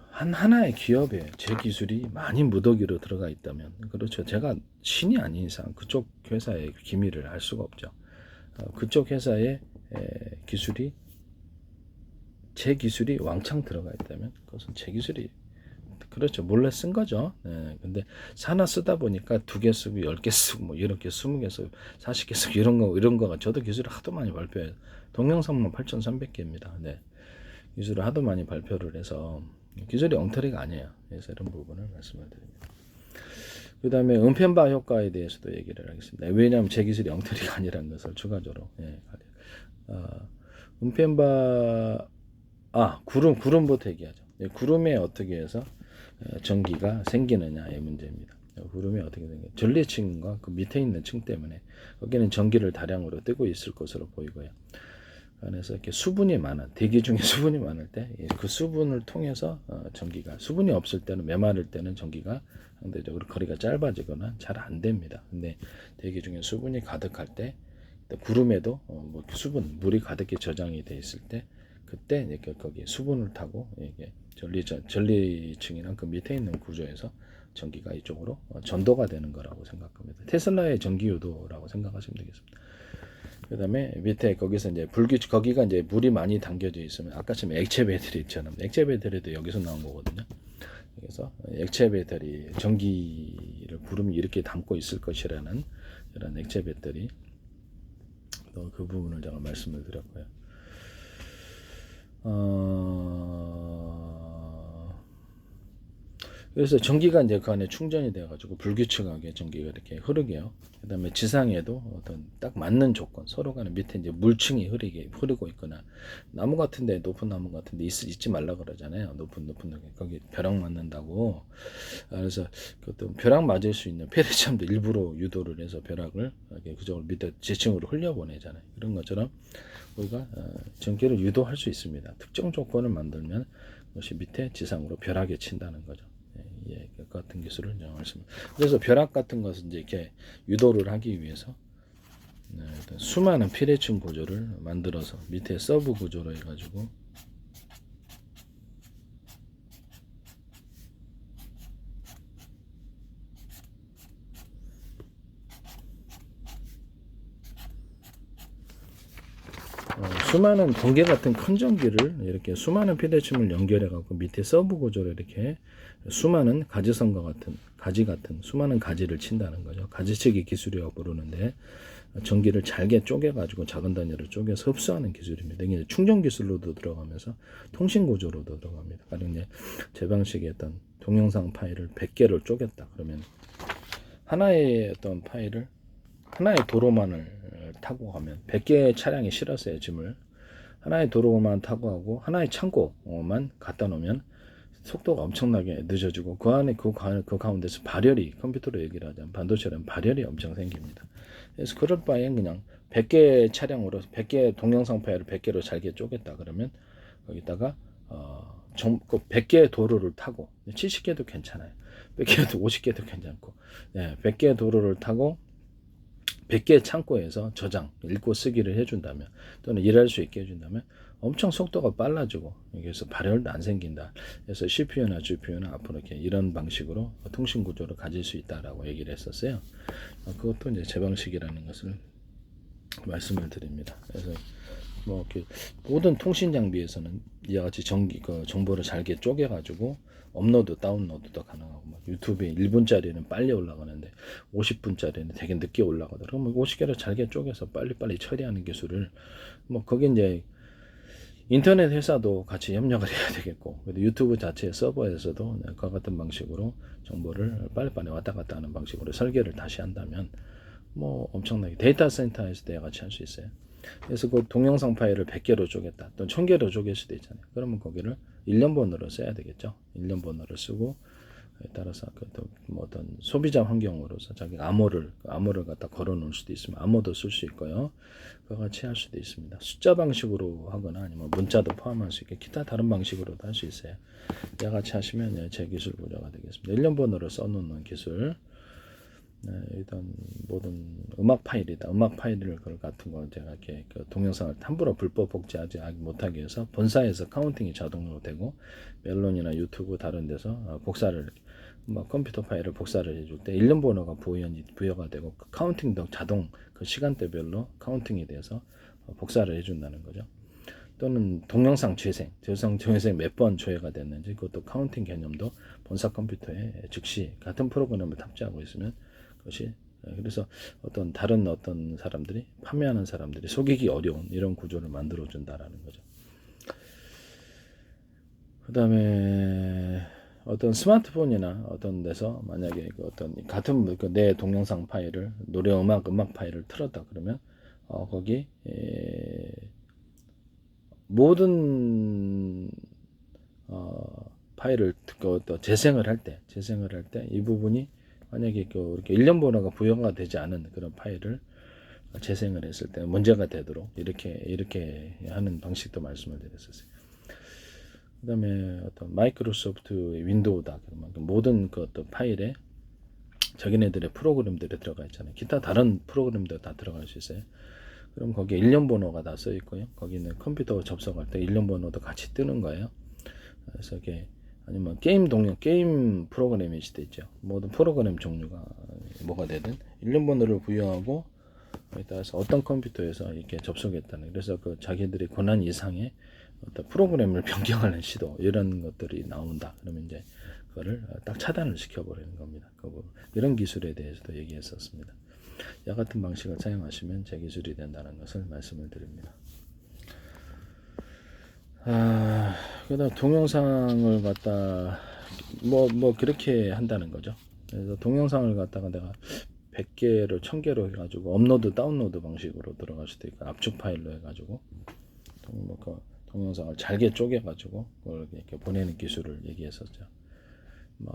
하나의 기업에 제 기술이 많이 무더기로 들어가 있다면 그렇죠. 제가 신이 아닌 이상 그쪽 회사의 기밀을 알 수가 없죠. 그쪽 회사의 기술이 제 기술이 왕창 들어가 있다면 그것은 제 기술이 그렇죠. 몰래 쓴 거죠. 네, 근데 하나 쓰다 보니까 2개 쓰고 10개 쓰고 뭐 이렇게 20개 쓰고 40개 쓰고 이런 거가 저도 기술을 하도 많이 발표해요. 동영상만 8,300개입니다. 네. 기술을 하도 많이 발표를 해서 기술이 엉터리가 아니에요. 그래서 이런 부분을 말씀을 드립니다. 그 다음에 음펜바 효과에 대해서도 얘기를 하겠습니다. 왜냐하면 제 기술이 엉터리가 아니라는 것을 추가적으로 음펜바 구름부터 얘기하죠. 구름에 어떻게 해서 전기가 생기느냐의 문제입니다. 구름이 어떻게 생겨요? 전리층과 그 밑에 있는 층 때문에 거기는 전기를 다량으로 뜨고 있을 것으로 보이고요. 그래서 이렇게 수분이 많은 대기 중에 수분이 많을 때 그 수분을 통해서 전기가 수분이 없을 때는 메마를 때는 전기가 상대적으로 거리가 짧아지거나 잘 안 됩니다. 근데 대기 중에 수분이 가득할 때 구름에도 물이 가득히 저장이 돼 있을 때 그때 이렇게 거기 수분을 타고 이게 전리층이랑 그 밑에 있는 구조에서 전기가 이쪽으로 전도가 되는 거라고 생각합니다. 테슬라의 전기 유도라고 생각하시면 되겠습니다. 그 다음에 밑에 거기서 이제 거기가 이제 물이 많이 담겨져 있으면 아까처럼 액체 배터리처럼 액체 배터리도 여기서 나온 거거든요. 그래서 액체 배터리 전기를 구름이 이렇게 담고 있을 것이라는 이런 액체 배터리 그 부분을 제가 말씀을 드렸고요. 그래서 전기가 이제 그 안에 충전이 돼가지고 불규칙하게 전기가 이렇게 흐르게요. 그 다음에 지상에도 어떤 딱 맞는 조건, 서로 간에 밑에 이제 물층이 흐르고 있거나, 나무 같은데, 높은 나무 같은데 있지 말라 그러잖아요. 높은 거기 벼락 맞는다고. 그래서 그것도 벼락 맞을 수 있는 페르치함도 일부러 유도를 해서 벼락을 그쪽으로 밑에 지층으로 흘려보내잖아요. 그런 것처럼 우리가 전기를 유도할 수 있습니다. 특정 조건을 만들면 그것이 밑에 지상으로 벼락에 친다는 거죠. 그 같은 기술을 말씀. 그래서 벼락 같은 것은 이제 이렇게 유도를 하기 위해서 일단 수많은 피레층 구조를 만들어서 밑에 서브 구조로 해가지고 수많은 번개 같은 큰 전기를 이렇게 수많은 피레층을 연결해 갖고 밑에 서브 구조로 이렇게 수많은 가지선과 같은 가지 같은 수많은 가지를 친다는 거죠. 가지치기 기술이라고 부르는데 전기를 잘게 쪼개 가지고 작은 단위로 쪼개서 흡수하는 기술입니다. 이게 충전 기술로도 들어가면서 통신 구조로도 들어갑니다. 가령 이제 제 방식의 어떤 동영상 파일을 100개를 쪼갰다. 그러면 하나의 어떤 파일을 하나의 도로만을 타고 가면 100개의 차량이 실었어요. 짐을 하나의 도로만 타고 가고 하나의 창고만 갖다 놓으면 속도가 엄청나게 늦어지고 그 안에 그 가운데서 발열이 컴퓨터로 얘기를 하자면 반도체는 발열이 엄청 생깁니다. 그래서 그럴 바엔 그냥 100개 차량으로 100개 동영상 파일을 100개로 잘게 쪼갰다 그러면 거기다가 100개의 도로를 타고 70개도 괜찮아요. 100개도 50개도 괜찮고 100개의 도로를 타고 100개의 창고에서 저장, 읽고 쓰기를 해준다면 또는 일할 수 있게 해준다면 엄청 속도가 빨라지고 여기서 발열도 안 생긴다. 그래서 CPU나 GPU는 앞으로 이렇게 이런 방식으로 통신 구조를 가질 수 있다라고 얘기를 했었어요. 그것도 이제 제 방식이라는 것을 말씀을 드립니다. 그래서 뭐 이렇게 모든 통신 장비에서는 이와 같이 정보를 잘게 쪼개가지고 업로드, 다운로드도 가능하고 유튜브에 1분짜리는 빨리 올라가는데 50분짜리는 되게 늦게 올라가더라고요. 그럼 50개를 잘게 쪼개서 빨리빨리 처리하는 기술을 거기 이제 인터넷 회사도 같이 협력을 해야 되겠고 유튜브 자체 서버에서도 그와 같은 방식으로 정보를 빨리빨리 왔다 갔다 하는 방식으로 설계를 다시 한다면 엄청나게 데이터 센터에서 내가 같이 할 수 있어요. 그래서 그 동영상 파일을 100개로 쪼갰다 또는 1000개로 쪼갤 수도 있잖아요. 그러면 거기를 1년번호로 써야 되겠죠. 1년번호를 쓰고 따라서 어떤 소비자 환경으로서 자기 암호를 갖다 걸어 놓을 수도 있으면 암호도 쓸 수 있고요. 그와 같이 할 수도 있습니다. 숫자 방식으로 하거나 아니면 문자도 포함할 수 있게 기타 다른 방식으로도 할 수 있어요. 이와 같이 하시면 제 기술 구조가 되겠습니다. 1년번호를 써놓는 기술. 일단 모든 음악 파일이다. 음악 파일을 같은 거 제가 이렇게 동영상을 함부로 불법 복제하지 못하게 해서 본사에서 카운팅이 자동으로 되고 멜론이나 유튜브 다른 데서 복사를 컴퓨터 파일을 복사를 해줄 때 1년 번호가 부여가 되고 카운팅도 자동 그 시간대별로 카운팅이 돼서 복사를 해준다는 거죠. 또는 동영상 재생 몇 번 조회가 됐는지 그것도 카운팅 개념도 본사 컴퓨터에 즉시 같은 프로그램을 탑재하고 있으면 그것이 그래서 다른 사람들이 판매하는 사람들이 속이기 어려운 이런 구조를 만들어 준다라는 거죠. 그다음에 어떤 스마트폰이나 어떤 데서 만약에 같은 내 동영상 파일을 노래 음악 파일을 틀었다 그러면 거기 모든 파일을 또 재생을 할 때 이 부분이 만약에 이렇게 1년 번호가 부여가 되지 않은 그런 파일을 재생을 했을 때 문제가 되도록 이렇게 하는 방식도 말씀을 드렸었어요. 그다음에 어떤 마이크로소프트 윈도우다 그러면 모든 그 어떤 파일에 자기네들의 프로그램들이 들어가 있잖아요. 기타 다른 프로그램도 다 들어갈 수 있어요. 그럼 거기에 1년 번호가 다 써 있고요. 거기는 컴퓨터 접속할 때 1년 번호도 같이 뜨는 거예요. 그래서 이게 아니면 게임 프로그램일 수도 있죠. 모든 프로그램 종류가 뭐가 되든 1년 번호를 부여하고 거기에 따라서 어떤 컴퓨터에서 이렇게 접속했다는 그래서 그 자기들의 권한 이상의 어떤 프로그램을 변경하는 시도 이런 것들이 나온다. 그러면 이제 그거를 딱 차단을 시켜버리는 겁니다. 이런 기술에 대해서도 얘기했었습니다. 이와 같은 방식을 사용하시면 제 기술이 된다는 것을 말씀을 드립니다. 그다음 동영상을 갖다 그렇게 한다는 거죠. 그래서 동영상을 갖다가 내가 100개로 1000개로 해가지고 업로드 다운로드 방식으로 들어갈 수도 있고 압축 파일로 해가지고 동영상을 잘게 쪼개가지고 그걸 이렇게 보내는 기술을 얘기했었죠.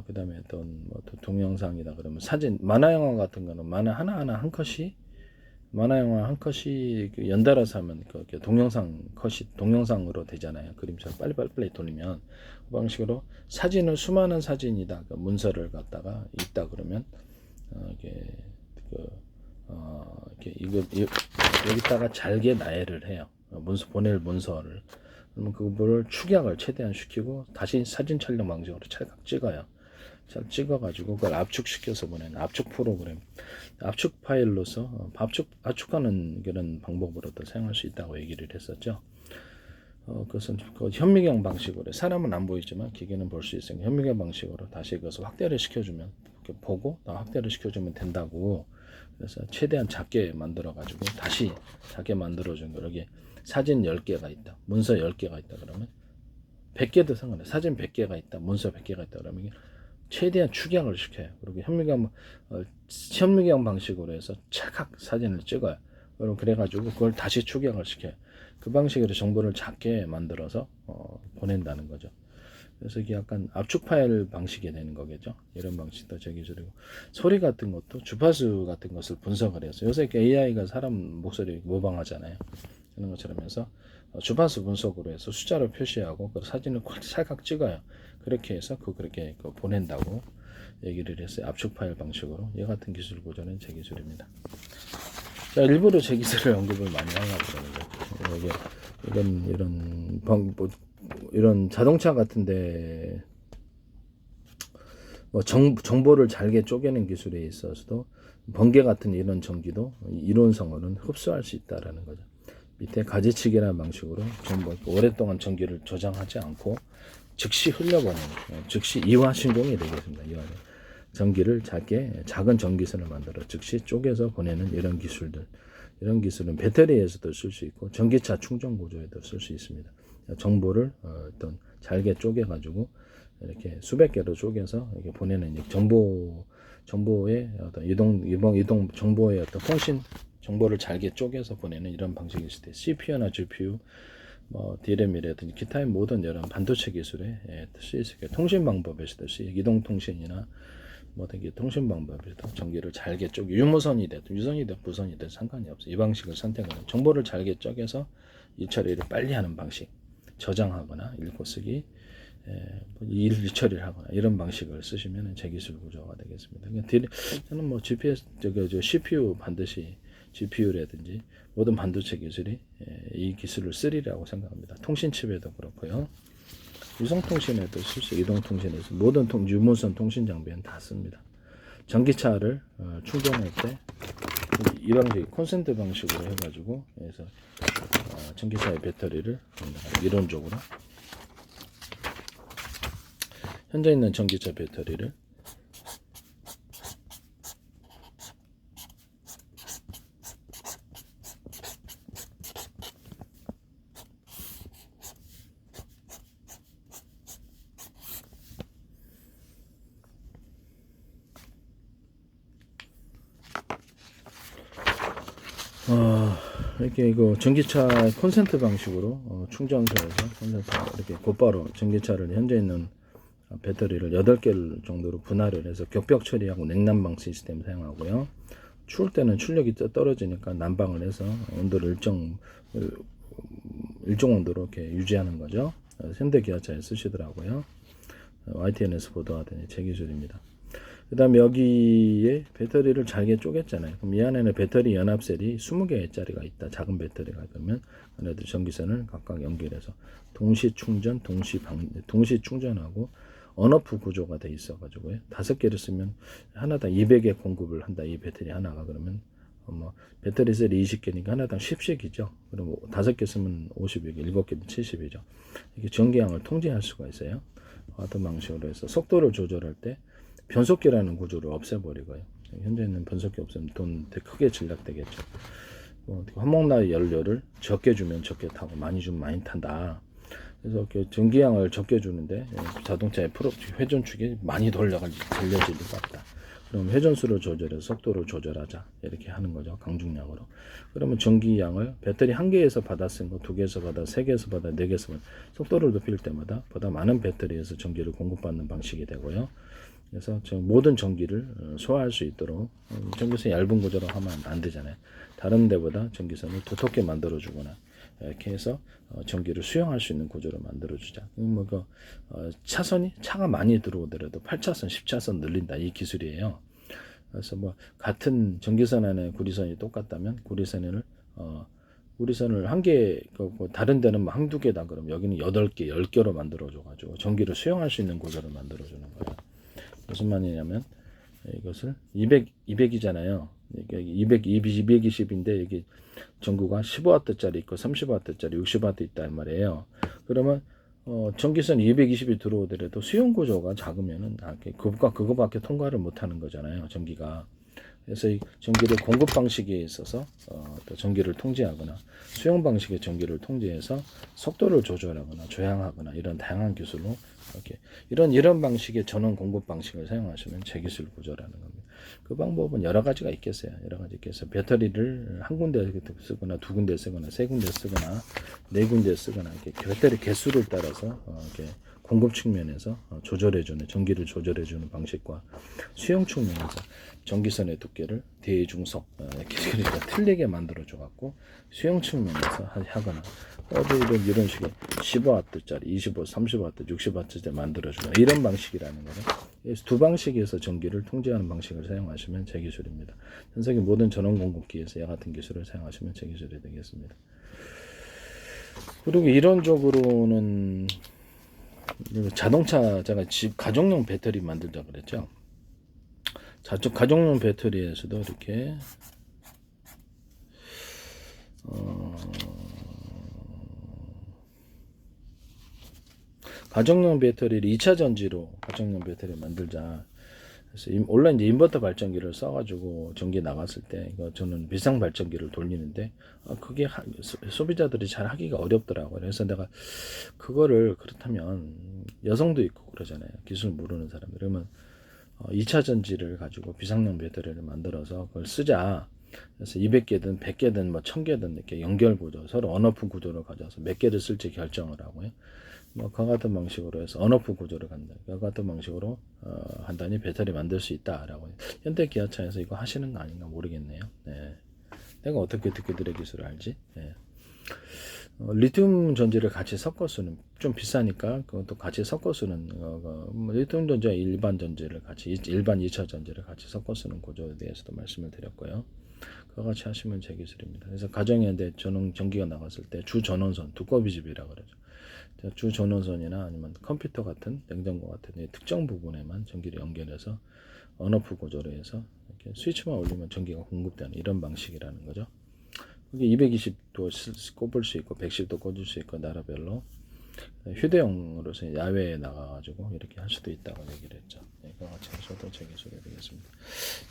그 다음에 어떤 동영상이다 그러면 사진, 만화영화 같은 거는 만화 하나하나 한 컷이 만화영화 한 컷이 연달아서 하면 그렇게 동영상으로 되잖아요. 그림처럼 빨리 돌리면 그 방식으로 사진을 수많은 사진이다 문서를 갖다가 있다 그러면 이렇게 이렇게 여기다가 잘게 나열을 해요. 문서 보낼 문서를. 그러면 그거를 축약을 최대한 시키고 다시 사진 촬영 방식으로 찰칵 찍어요. 잘 찍어가지고 그걸 압축시켜서 보내는 압축 프로그램, 압축 파일로서 압축하는 그런 방법으로도 사용할 수 있다고 얘기를 했었죠. 그것은 그 현미경 방식으로 사람은 안 보이지만 기계는 볼 수 있으니까 현미경 방식으로 다시 그것을 확대를 시켜주면 보고 확대를 시켜주면 된다고. 그래서 최대한 작게 만들어 가지고 다시 작게 만들어준 거. 여기 사진 10개가 있다, 문서 10개가 있다 그러면 100개도 상관없어요. 사진 100개가 있다, 문서 100개가 있다 그러면 최대한 축약을 시켜요. 그리고 현미경 방식으로 해서 찰칵 사진을 찍어요. 그래가지고 그걸 다시 축약을 시켜요. 그 방식으로 정보를 작게 만들어서 보낸다는 거죠. 그래서 이게 약간 압축 파일 방식이 되는 거겠죠. 이런 방식도 제 기술이고, 소리 같은 것도 주파수 같은 것을 분석을 해서 요새 AI가 사람 목소리 모방하잖아요. 그런 것처럼 해서 주파수 분석으로 해서 숫자로 표시하고 그 사진을 찰칵 찍어요. 그렇게 해서 그렇게 보낸다고 얘기를 했어요. 압축 파일 방식으로. 이 같은 기술 구조는 제 기술입니다. 자, 일부러 제 기술을 언급을 많이 하려고 그러는 거죠. 이런 자동차 같은데 뭐 정보를 잘게 쪼개는 기술에 있어서도 번개 같은 이런 전기도 이론상으로는 흡수할 수 있다라는 거죠. 밑에 가지치기라는 방식으로 오랫동안 전기를 저장하지 않고 즉시 흘려보내는, 즉시 이화 신공이 되겠습니다. 전기를 작은 전기선을 만들어 즉시 쪼개서 보내는 이런 기술들. 이런 기술은 배터리에서도 쓸 수 있고 전기차 충전 구조에도 쓸 수 있습니다. 정보를 어떤 잘게 쪼개가지고 이렇게 수백 개로 쪼개서 이렇게 보내는 정보의 어떤 이동 정보의 어떤 통신 정보를 잘게 쪼개서 보내는 이런 방식이 있을 때 CPU나 GPU, DRAM이라든지 기타의 모든 여러 반도체 기술에 쓸 수 있게 통신 방법에서도 이동 통신이나 모든 통신 방법에서도 전기를 잘게 쪼개 유무선이 됐든 유선이 됐든 무선이 됐든 상관이 없어요. 이 방식을 선택하는 정보를 잘게 쪼개서 일 처리를 빨리 하는 방식, 저장하거나 읽고 쓰기, 일 처리를 하거나 이런 방식을 쓰시면 제 기술 구조가 되겠습니다. 저는 CPU 반드시 GPU라든지 모든 반도체 기술이 이 기술을 쓰리라고 생각합니다. 통신칩에도 그렇고요. 위성통신에도 쓸 수, 이동통신에서 모든 유무선 통신 장비는 다 씁니다. 전기차를 충전할 때 이 방식 콘센트 방식으로 해가지고 해서 전기차의 배터리를 이론적으로 현재 있는 전기차 배터리를 이렇게 전기차 콘센트 방식으로 충전소에서 이렇게 곧바로 전기차를 현재 있는 배터리를 8개 정도로 분할을 해서 격벽 처리하고 냉난방 시스템 사용하고요. 추울 때는 출력이 떨어지니까 난방을 해서 온도를 일정 온도로 이렇게 유지하는 거죠. 현대기아차에 쓰시더라고요. YTN에서 보도하던 제 기술입니다. 그 다음에 여기에 배터리를 잘게 쪼갰잖아요. 그럼 이 안에는 배터리 연합셀이 20개짜리가 있다. 작은 배터리가. 그러면 안에도 전기선을 각각 연결해서 동시 충전, 동시 충전하고 언오프 구조가 돼 있어 가지고요. 5개를 쓰면 하나당 200의 공급을 한다. 이 배터리 하나가. 그러면 배터리 셀이 20개니까 하나당 10씩이죠. 그럼 5개 쓰면 50이고 7개면 70이죠. 이게 전기량을 통제할 수가 있어요. 어떤 방식으로 해서 속도를 조절할 때 변속기라는 구조를 없애버리고요. 현재는 변속기 없으면 돈 되게 크게 절약되겠죠. 화목나 연료를 적게 주면 적게 타고 많이 주면 많이 탄다. 그래서 전기량을 적게 주는데 자동차의 회전축이 많이 돌려질 리가 없다. 그럼 회전수를 조절해서 속도를 조절하자 이렇게 하는 거죠. 강중량으로. 그러면 전기량을 배터리 1개에서 받아 쓴 거 2개에서 받아 3개에서 받아 4개에서 받아 속도를 높일 때마다 보다 많은 배터리에서 전기를 공급받는 방식이 되고요. 그래서 모든 전기를 소화할 수 있도록 전기선 얇은 구조로 하면 안 되잖아요. 다른 데보다 전기선을 두텁게 만들어 주거나 이렇게 해서 전기를 수용할 수 있는 구조로 만들어 주자. 차가 많이 들어오더라도 8차선, 10차선 늘린다 이 기술이에요. 그래서 뭐 같은 전기선 안에 구리선이 똑같다면 구리선을 한 개, 다른 데는 뭐 한두 개다 그러면 여기는 8개, 10개로 만들어줘 가지고 전기를 수용할 수 있는 구조를 만들어 주는 거예요. 무슨 말이냐면 이것을 200이잖아요. 이게 220인데 이게 전구가 15W짜리 있고 30W짜리, 60W 있단 말이에요. 그러면 전기선 220이 들어오더라도 수용 구조가 작으면은 그거밖에 통과를 못 하는 거잖아요. 전기가. 그래서 이 전기를 공급 방식에 있어서 또 전기를 통제하거나 수용 방식의 전기를 통제해서 속도를 조절하거나 조향하거나 이런 다양한 기술로 이렇게 이런 방식의 전원 공급 방식을 사용하시면 제기술 구조라는 겁니다. 그 방법은 여러 가지가 있겠어요. 여러 가지 있겠어요. 배터리를 한 군데 쓰거나 두 군데 쓰거나 세 군데 쓰거나 네 군데 쓰거나 이렇게 배터리 개수를 따라서 이렇게 공급 측면에서 조절해주는 전기를 조절해주는 방식과 수용 측면에서 전기선의 두께를 대중석 그러니까 틀리게 만들어줘 갖고 수용 측면에서 하거나 이런 식의 15W짜리, 25, 30W, 60W짜리 만들어주거나 이런 방식이라는 거는 두 방식에서 전기를 통제하는 방식을 사용하시면 제 기술입니다. 전 세계 모든 전원 공급기에서 이 같은 기술을 사용하시면 제 기술이 되겠습니다. 그리고 이론적으로는 자동차 제가 집 가정용 배터리 만들자 그랬죠. 가정용 배터리에서도 이렇게 가정용 배터리를 2차 전지로 가정용 배터리 만들자. 그래서 원래 이제 인버터 발전기를 써가지고 전기 나갔을 때 이거 저는 비상 발전기를 돌리는데 그게 소비자들이 잘 하기가 어렵더라고요. 그래서 내가 그거를 그렇다면 여성도 있고 그러잖아요. 기술 모르는 사람들. 그러면 2차 전지를 가지고 비상용 배터리를 만들어서 그걸 쓰자. 그래서 200개든 100개든 뭐 1000개든 이렇게 연결 구조, 서로 언오프 구조를 가져서 몇 개를 쓸지 결정을 하고요. 뭐 그와 같은 방식으로 해서 언오프 구조를 간다. 그와 같은 방식으로 한다니 배터리 만들 수 있다라고. 현대 기아차에서 이거 하시는 거 아닌가 모르겠네요. 네. 내가 어떻게 그들의 기술을 알지? 네. 리튬 전지를 같이 섞어 쓰는 좀 비싸니까 그것도 같이 섞어 쓰는 리튬 전지와 일반 전지를 같이 일반 2차 전지를 같이 섞어 쓰는 구조에 대해서도 말씀을 드렸고요. 그와 같이 하시면 제 기술입니다. 그래서 가정에 전기가 나갔을 때 주 전원선 두꺼비집이라고 그러죠. 주 전원선이나 아니면 컴퓨터 같은 냉장고 같은 특정 부분에만 전기를 연결해서 언오프 구조로 해서 이렇게 스위치만 올리면 전기가 공급되는 이런 방식이라는 거죠. 그게 220도 꼽을 수 있고 110도 꽂을 수 있고 나라별로 휴대용으로서 야외에 나가가지고 이렇게 할 수도 있다고 얘기를 했죠. 이거 같이 하셔도 제 기술이 되겠습니다.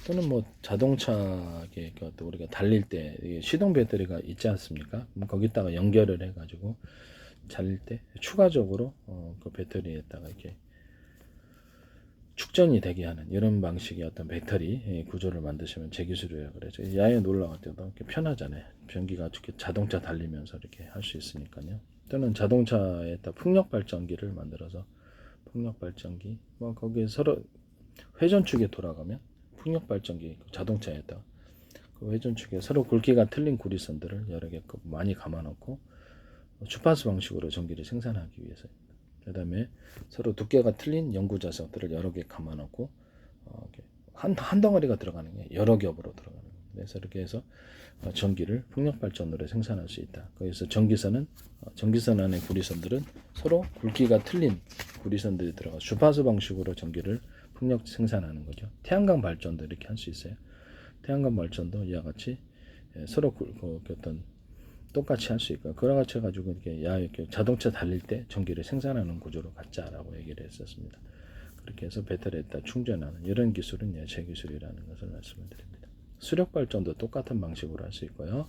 또는 뭐 자동차에 또 우리가 달릴 때 시동 배터리가 있지 않습니까? 거기다가 연결을 해가지고 달릴 때 추가적으로 그 배터리에다가 이렇게 축전이 되게 하는 이런 방식의 어떤 배터리 구조를 만드시면 제 기술이라고 그러죠. 야외에 놀러 갈 때도 이렇게 편하잖아요. 전기가 자동차 달리면서 이렇게 할 수 있으니까요. 또는 자동차에다 풍력 발전기를 만들어서 풍력 발전기 뭐 거기에 서로 회전축에 돌아가면 풍력 발전기 자동차에다 그 회전축에 서로 굵기가 틀린 구리선들을 여러 개 많이 감아놓고 주파수 방식으로 전기를 생산하기 위해서. 그 다음에 서로 두께가 틀린 연구 자석들을 여러 개 감아놓고 한 덩어리가 들어가는 게 여러 겹으로 들어가는 거예요. 그래서 이렇게 해서 전기를 풍력 발전으로 생산할 수 있다. 그래서 전기선 안의 구리선들은 서로 굵기가 틀린 구리선들이 들어가 주파수 방식으로 전기를 풍력 생산하는 거죠. 태양광 발전도 이렇게 할 수 있어요. 태양광 발전도 이와 같이 서로 어떤 똑같이 할 수 있고 그와 같이 해가지고 이렇게 자동차 달릴 때 전기를 생산하는 구조로 갖자라고 얘기를 했었습니다. 그렇게 해서 배터리에다 충전하는 이런 기술은 제 기술이라는 것을 말씀을 드립니다. 수력 발전도 똑같은 방식으로 할 수 있고요.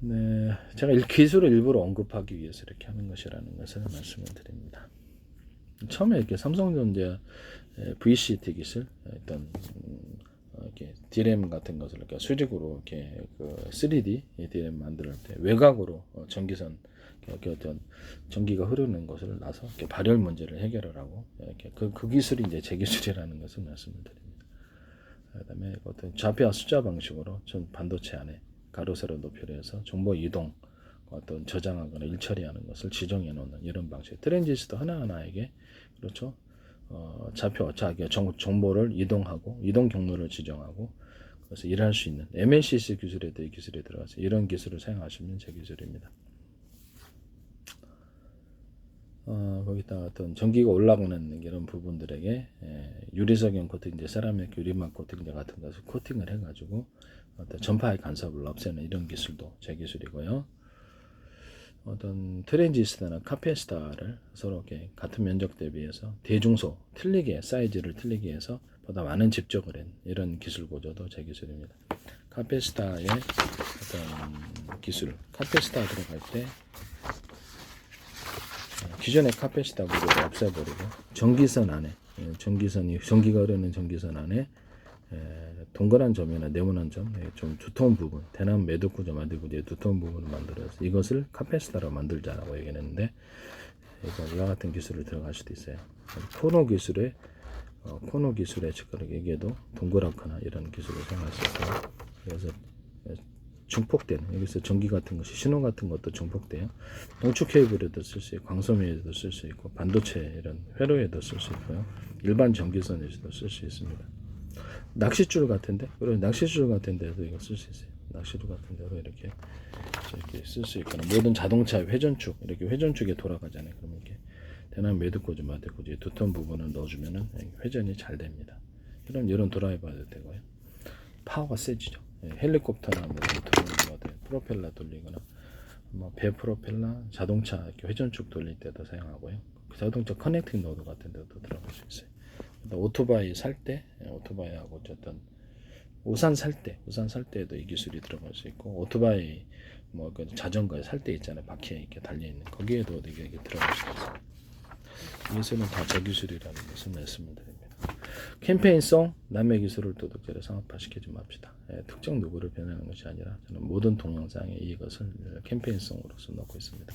네, 제가 기술을 일부러 언급하기 위해서 이렇게 하는 것이라는 것을 말씀을 드립니다. 처음에 이렇게 삼성전자 VCT 기술 어떤 이렇게 DRAM 같은 것을 이렇게 수직으로 이렇게 3D DRAM 만들 때 외곽으로 전기선 이렇게 어떤 전기가 흐르는 것을 놔서 이렇게 발열 문제를 해결하라고 이렇게 그 기술이 이제 제 기술이라는 것을 말씀을 드립니다. 그다음에 어떤 좌표와 숫자 방식으로 전 반도체 안에 가로 세로 높이를 해서 정보 이동 어떤 저장하거나 일처리하는 것을 지정해 놓는 이런 방식. 트랜지스터 하나하나에게 그렇죠. 좌표 자기 정보를 이동하고 이동 경로를 지정하고 그래서 일할 수 있는 MLCC 기술에도 이 기술이 들어가서 이런 기술을 사용하시면 제 기술입니다. 거기다 어떤 전기가 올라가는 이런 부분들에게 유리석용 코팅, 세라믹 유리막 코팅제 같은 것을 코팅을 해가지고 어떤 전파의 간섭을 없애는 이런 기술도 제 기술이고요. 어떤 트랜지스터나 카페시터를 서로 이렇게 같은 면적 대비해서 대중소 틀리게 사이즈를 틀리게 해서 보다 많은 집적을 한 이런 기술 고조도 제 기술입니다. 카페시터의 어떤 기술, 카페시터 들어갈 때 기존의 카페시터 구조를 없애버리고 전기선 안에 전기가 흐르는 전기선 안에 동그란 점이나 네모난 점, 좀 두터운 부분, 대남 매듭 구조 만들고 이제 두터운 부분을 만들어서 이것을 카페시터로 만들자라고 얘기했는데 이와 같은 기술을 들어갈 수도 있어요. 코너 기술에 여기에도 동그랗거나 이런 기술을 사용할 수 있고요. 그래서 중폭되는 여기서 전기 같은 것이 신호 같은 것도 중폭돼요. 농축 케이블에도 쓸 수 있고 광소미에도 쓸 수 있고 반도체 이런 회로에도 쓸 수 있고요. 일반 전기선에서도 쓸 수 있습니다. 낚싯줄 같은데, 그리고 낚싯줄 같은데도 이거 쓸 수 있어요. 낚싯줄 같은 데로 이렇게 쓸 수 있거나 모든 자동차 회전축 이렇게 회전축에 돌아가잖아요. 그러면 이렇게 대남 매듭꽂이 마대꽂이 두터운 부분을 넣어주면은 회전이 잘 됩니다. 이런 드라이버도 되고요. 파워가 세지죠. 헬리콥터나 뭐 프로펠러 돌리거나 뭐 배 프로펠러, 자동차 이렇게 회전축 돌릴 때도 사용하고요. 자동차 커넥팅 노드 같은 데도 들어갈 수 있어요. 오토바이 살 때, 오토바이하고 어쨌든 우산 살 때에도 이 기술이 들어갈 수 있고, 오토바이 뭐 그 자전거에 살 때 있잖아요, 바퀴에 이렇게 달려 있는 거기에도 이게 들어갈 수 있어요. 이 기술은 다 제 기술이라는 것을 말씀드립니다. 캠페인성 남의 기술을 도덕제로 상업화시키지 맙시다. 특정 누구를 변하는 것이 아니라 저는 모든 동영상에 이것을 캠페인성으로서 넣고 있습니다.